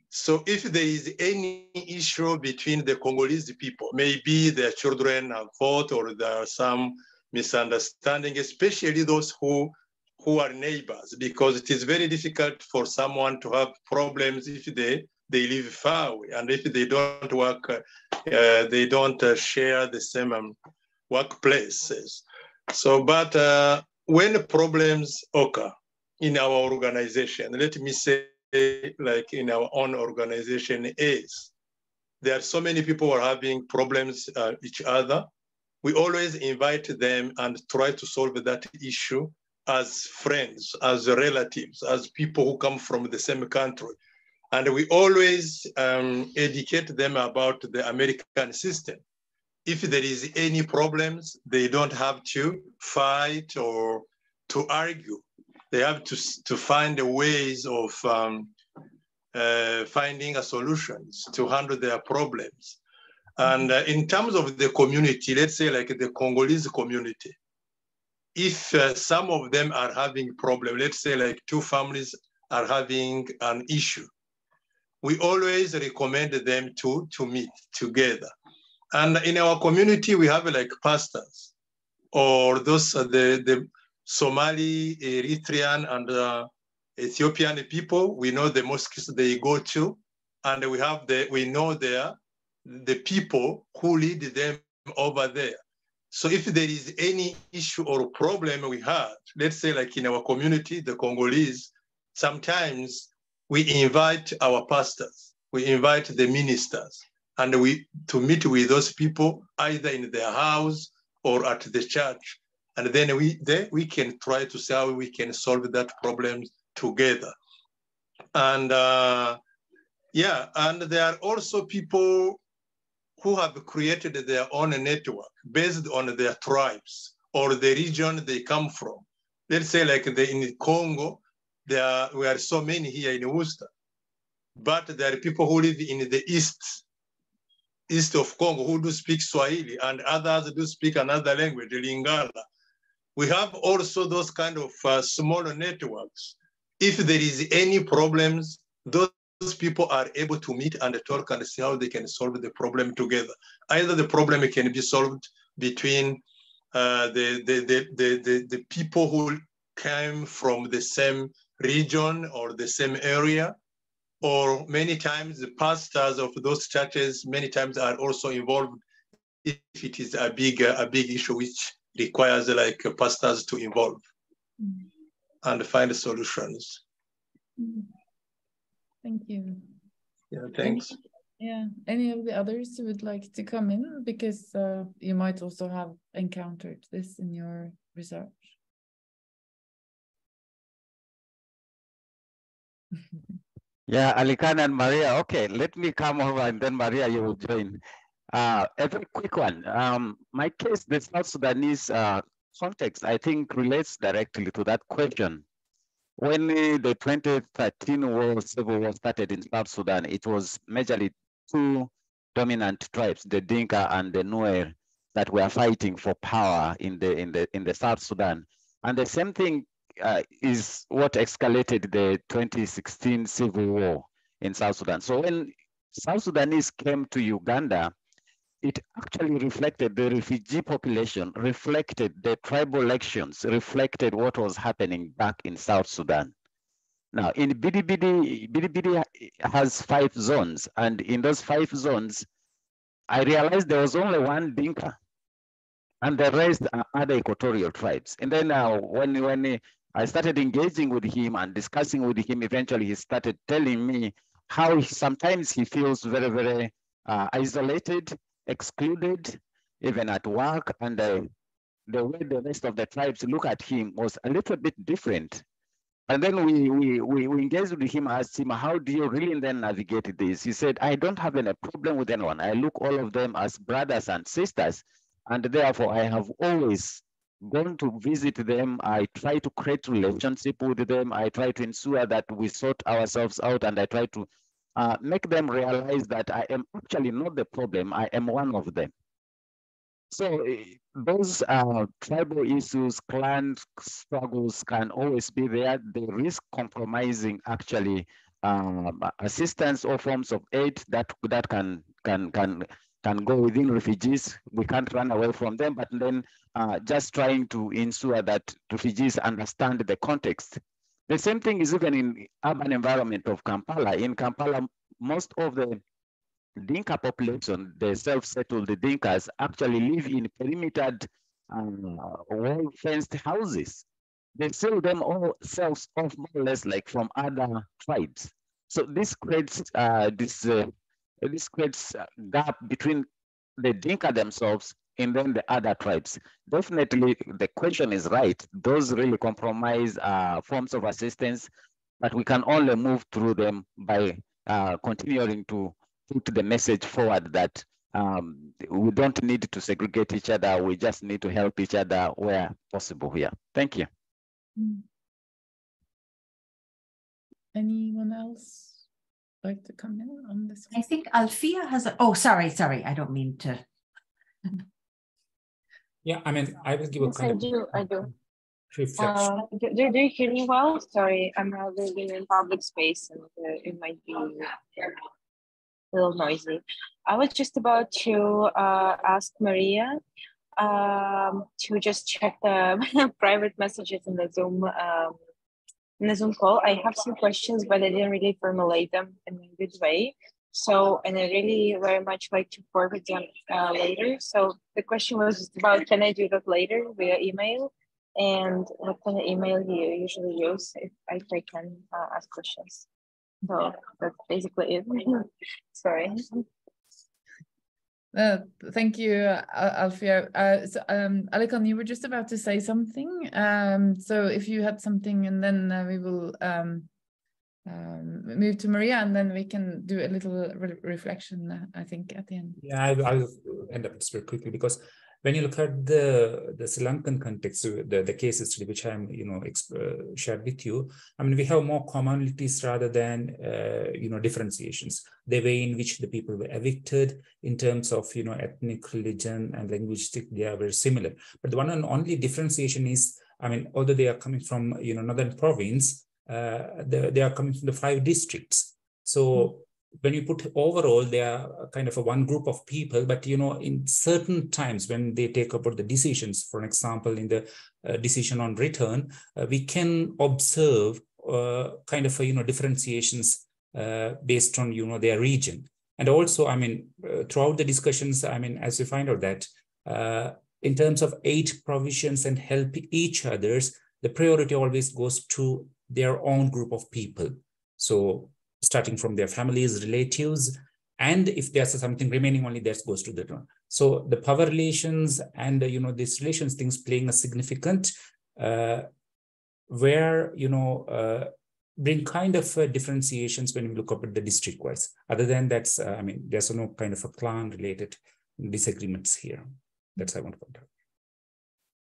Speaker 3: So if there is any issue between the Congolese people, maybe their children have fought or there are some misunderstanding, especially those who are neighbors, because it is very difficult for someone to have problems if they live far away and if they don't work, they don't share the same workplaces. So, but when problems occur in our organization, let me say, like in our own organization is, there are so many people who are having problems each other. We always invite them and try to solve that issue as friends, as relatives, as people who come from the same country. And we always educate them about the American system. If there is any problems, they don't have to fight or to argue. They have to find ways of finding solutions to handle their problems. And in terms of the community, let's say like the Congolese community, if some of them are having problems, let's say like two families are having an issue, we always recommend them to meet together. And in our community, we have like pastors or those the Somali, Eritrean, and Ethiopian people. We know the mosques they go to, and we know the people who lead them over there. So if there is any issue or problem we have, let's say like in our community, the Congolese, sometimes we invite our pastors, we invite the ministers, and to meet with those people either in their house or at the church. And then we can try to see how we can solve that problem together. And yeah, and there are also people who have created their own network based on their tribes or the region they come from. Let's say like in Congo, we are so many here in Worcester, but there are people who live in the east of Congo who do speak Swahili and others do speak another language, Lingala. We have also those kind of smaller networks. If there is any problems, those people are able to meet and talk and see how they can solve the problem together. Either the problem can be solved between the people who came from the same region or the same area, or many times the pastors of those churches many times are also involved if it is a big issue which requires like pastors to involve and find solutions.
Speaker 1: Thank you.
Speaker 3: Yeah, thanks.
Speaker 1: Any of the others who would like to come in, because you might also have encountered this in your research.
Speaker 4: Yeah, Alikan and Maria. Okay, let me come over and then Maria, you will join. A very quick one. My case, the South Sudanese context, I think relates directly to that question. When the 2013 civil war started in South Sudan, it was majorly two dominant tribes, the Dinka and the Nuer, that were fighting for power in the South Sudan. And the same thing is what escalated the 2016 civil war in South Sudan. So when South Sudanese came to Uganda, it actually reflected the refugee population, reflected the tribal elections, reflected what was happening back in South Sudan. Now, in Bidi has 5 zones, and in those 5 zones, I realized there was only one Dinka, and the rest are other equatorial tribes. And then when I started engaging with him and discussing with him, eventually he started telling me how sometimes he feels very, very isolated, excluded, even at work, and the way the rest of the tribes look at him was a little bit different. And then we engaged with him, asked him, how do you really then navigate this? He said, I don't have any problem with anyone. I look all of them as brothers and sisters, and therefore I have always gone to visit them. I try to create relationship with them. I try to ensure that we sort ourselves out, and I try to make them realize that I am actually not the problem. I am one of them. So those tribal issues, clan struggles can always be there. They risk compromising actually assistance or forms of aid that can go within refugees. We can't run away from them, but then just trying to ensure that refugees understand the context. The same thing is even in urban environment of Kampala. In Kampala, most of the Dinka population, the self-settled Dinkas, actually live in perimetered, well-fenced houses. They sell them all selves off more or less like from other tribes. So this creates this creates a gap between the Dinka themselves and then the other tribes. Definitely, the question is right. Those really compromise forms of assistance, but we can only move through them by continuing to put the message forward that we don't need to segregate each other. We just need to help each other where possible here. Thank you.
Speaker 1: Anyone else like to come in on this one?
Speaker 6: I think Alfia has a, oh, sorry, I don't mean to.
Speaker 2: Yeah, I mean, I will give a kind
Speaker 7: I do.
Speaker 2: reflection.
Speaker 7: Do you hear me well? Sorry, I'm living in public space and it might be a little noisy. I was just about to ask Maria to just check the private messages in the Zoom call. I have some questions, but I didn't really formulate them in a good way. So, and I really very much like to forward them later. So the question was just about, can I do that later via email? And what kind of email do you usually use if I can ask questions? So that's basically it. Sorry.
Speaker 1: Thank you, Alfia. Alikan, you were just about to say something. So if you had something, and then we will move to Maria, and then we can do a little reflection, I think, at the end.
Speaker 2: Yeah, I'll end up this very quickly, because when you look at the Sri Lankan context, the case study which I'm shared with you, I mean, we have more commonalities rather than differentiations. The way in which the people were evicted in terms of ethnic, religion, and linguistic, they are very similar. But the one and only differentiation is, I mean, although they are coming from northern province, they are coming from the 5 districts. So when you put overall, they are kind of a one group of people, but in certain times when they take about the decisions, for example, in the decision on return, we can observe kind of differentiations based on their region. And also, I mean, throughout the discussions, I mean, as we find out that in terms of aid provisions and help each others, the priority always goes to their own group of people. So starting from their families, relatives, and if there's something remaining, only that goes to the donor. So the power relations and these relations things playing a significant where bring kind of differentiations when you look up at the district wise. Other than that's I mean, there's no kind of a clan related disagreements here. That's what I want to point out.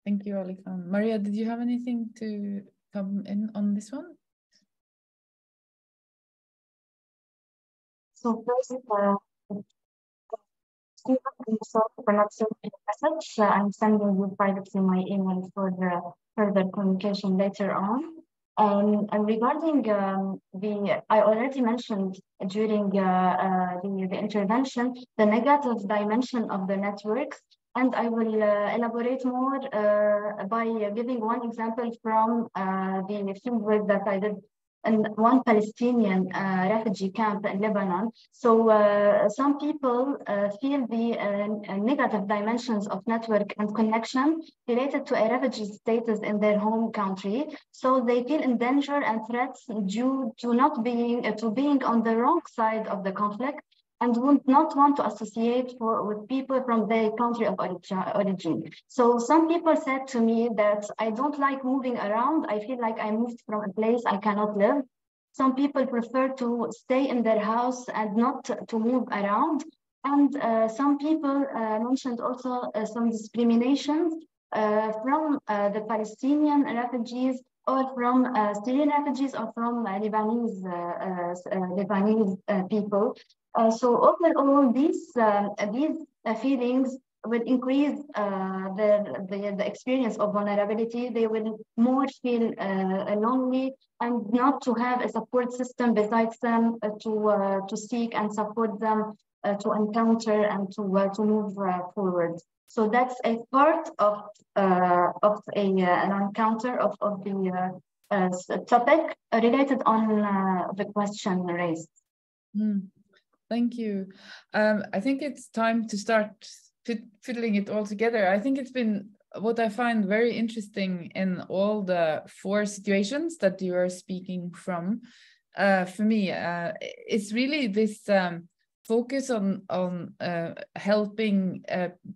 Speaker 1: Thank you, Alikan. Maria, did you have anything to come in on this one?
Speaker 5: So first, Stephen, for not sending a message. I'm sending you privately my email for the further communication later on. And regarding I already mentioned during the intervention, the negative dimension of the networks. And I will elaborate more by giving one example from the fieldwork that I did in one Palestinian refugee camp in Lebanon. So some people feel the negative dimensions of network and connection related to a refugee status in their home country. So they feel in danger and threats due to not being on the wrong side of the conflict, and would not want to associate with people from their country of origin. So some people said to me that I don't like moving around. I feel like I moved from a place I cannot live. Some people prefer to stay in their house and not to move around. And some people mentioned also some discriminations from the Palestinian refugees, or from Syrian refugees, or from Lebanese people. So overall, these feelings will increase the experience of vulnerability. They will more feel lonely, and not to have a support system besides them to seek and support them to encounter and to move forward. So that's a part of an encounter of the topic related on the question raised.
Speaker 1: Thank you. I think it's time to start fiddling it all together. I think it's been what I find very interesting in all the 4 situations that you are speaking from. For me, it's really this focus on helping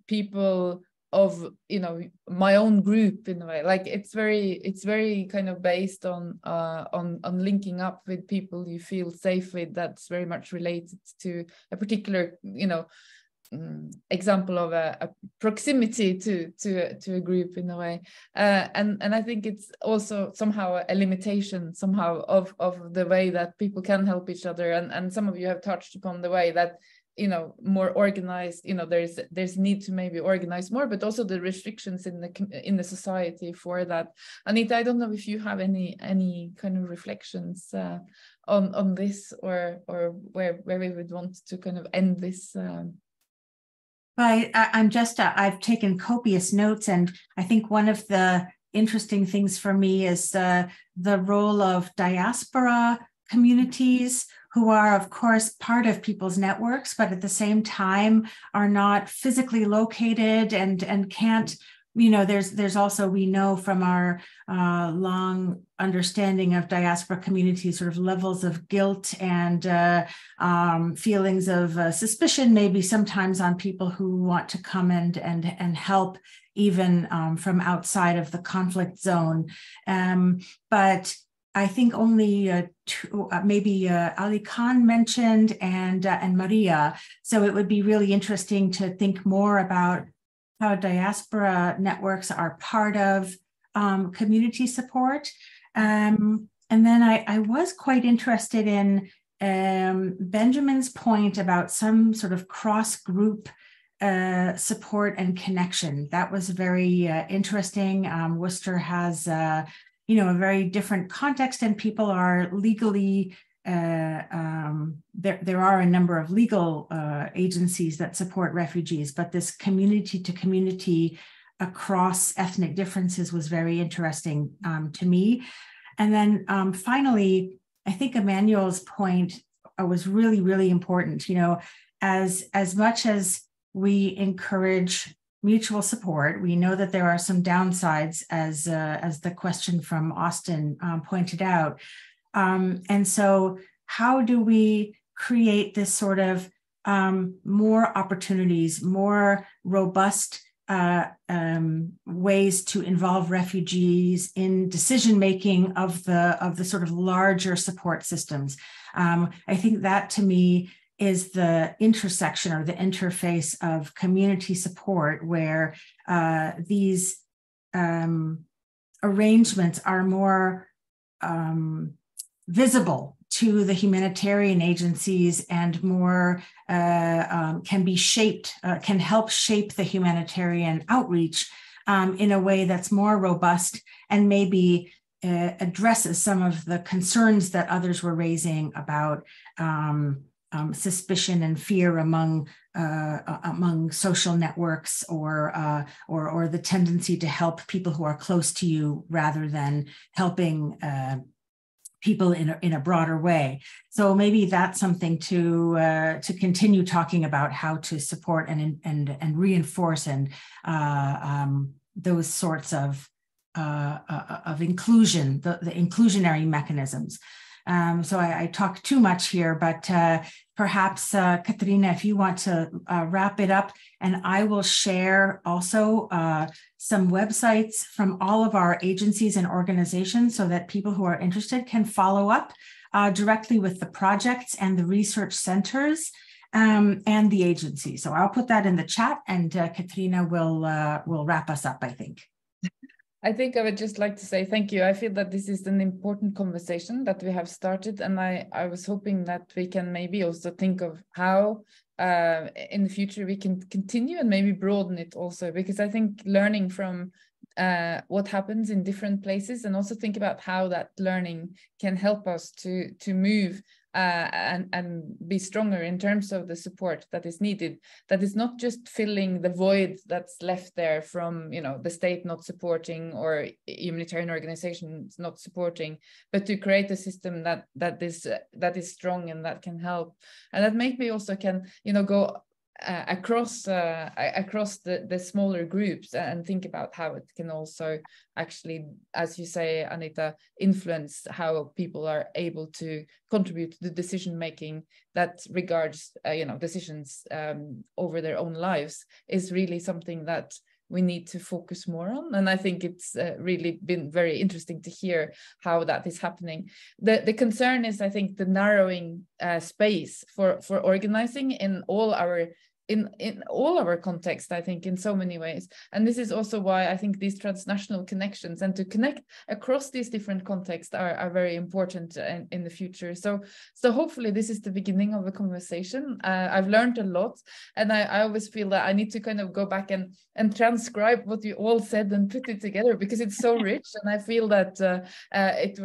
Speaker 1: people of my own group in a way. Like it's very kind of based on linking up with people you feel safe with. That's very much related to a particular example of a proximity to a group in a way, and I think it's also somehow a limitation somehow of the way that people can help each other, and some of you have touched upon the way that more organized, there's need to maybe organize more, but also the restrictions in the society for that. Anita, I don't know if you have any kind of reflections on this, or where we would want to kind of end this.
Speaker 6: I'm just, I've taken copious notes, and I think one of the interesting things for me is the role of diaspora communities, who are, of course, part of people's networks, but at the same time are not physically located and can't, there's also, we know from our long understanding of diaspora communities, sort of levels of guilt and feelings of suspicion, maybe sometimes on people who want to come and help even from outside of the conflict zone. But I think only two, maybe Ali Khan mentioned and Maria. So it would be really interesting to think more about how diaspora networks are part of community support. And then I was quite interested in Benjamin's point about some sort of cross-group support and connection. That was very interesting. Worcester has a very different context, and people are legally, there are a number of legal agencies that support refugees, but this community to community across ethnic differences was very interesting to me. And then finally, I think Emmanuel's point was really, really important. As much as we encourage mutual support, we know that there are some downsides, as the question from Austin pointed out. And so how do we create this sort of more opportunities, more robust ways to involve refugees in decision-making of the sort of larger support systems? I think that, to me, is the intersection or the interface of community support, where these arrangements are more visible to the humanitarian agencies and more can be shaped, can help shape the humanitarian outreach in a way that's more robust and maybe addresses some of the concerns that others were raising about suspicion and fear among social networks, or the tendency to help people who are close to you rather than helping people in a broader way. So maybe that's something to continue talking about, how to support and reinforce and those sorts of inclusion, the inclusionary mechanisms. So I talked too much here, but perhaps Katrina, if you want to wrap it up, and I will share also some websites from all of our agencies and organizations so that people who are interested can follow up directly with the projects and the research centers and the agency. So I'll put that in the chat, and Katrina will wrap us up, I think.
Speaker 1: I think I would just like to say thank you. I feel that this is an important conversation that we have started, and I was hoping that we can maybe also think of how in the future we can continue and maybe broaden it also, because I think learning from what happens in different places, and also think about how that learning can help us to move and be stronger in terms of the support that is needed, that is not just filling the void that's left there from the state not supporting or humanitarian organizations not supporting, but to create a system that is strong and that can help, and that maybe also can go across the smaller groups, and think about how it can also actually, as you say, Anita, influence how people are able to contribute to the decision making that regards decisions over their own lives, is really something that we need to focus more on. And I think it's really been very interesting to hear how that is happening. The concern is, I think, the narrowing space for organizing in all our context, I think, in so many ways. And this is also why I think these transnational connections and to connect across these different contexts are very important in the future. So hopefully this is the beginning of a conversation. I've learned a lot, and I always feel that I need to kind of go back and transcribe what you all said and put it together, because it's so rich, and I feel that it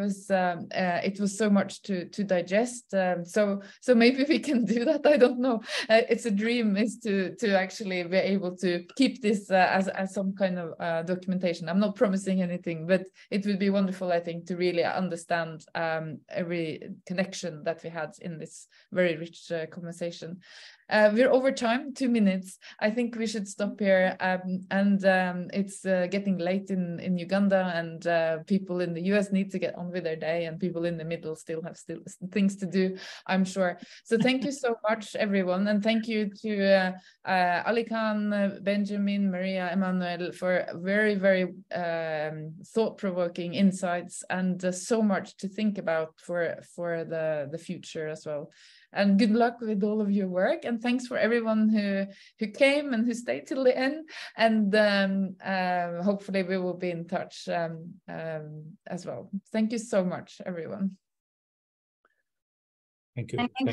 Speaker 1: was so much to digest. So maybe we can do that. I don't know. It's a dream to actually be able to keep this as some kind of documentation. I'm not promising anything, but it would be wonderful, I think, to really understand every connection that we had in this very rich conversation. we're over time, 2 minutes. I think we should stop here. It's getting late in Uganda, and people in the US need to get on with their day, and people in the middle still have things to do, I'm sure. So thank you so much, everyone. And thank you to Ali Khan, Benjamin, Maria, Emmanuel for very, very thought-provoking insights, and so much to think about for the future as well. And good luck with all of your work, and thanks for everyone who came and who stayed till the end. And hopefully we will be in touch as well. Thank you so much, everyone.
Speaker 2: Thank you.
Speaker 5: Thank you.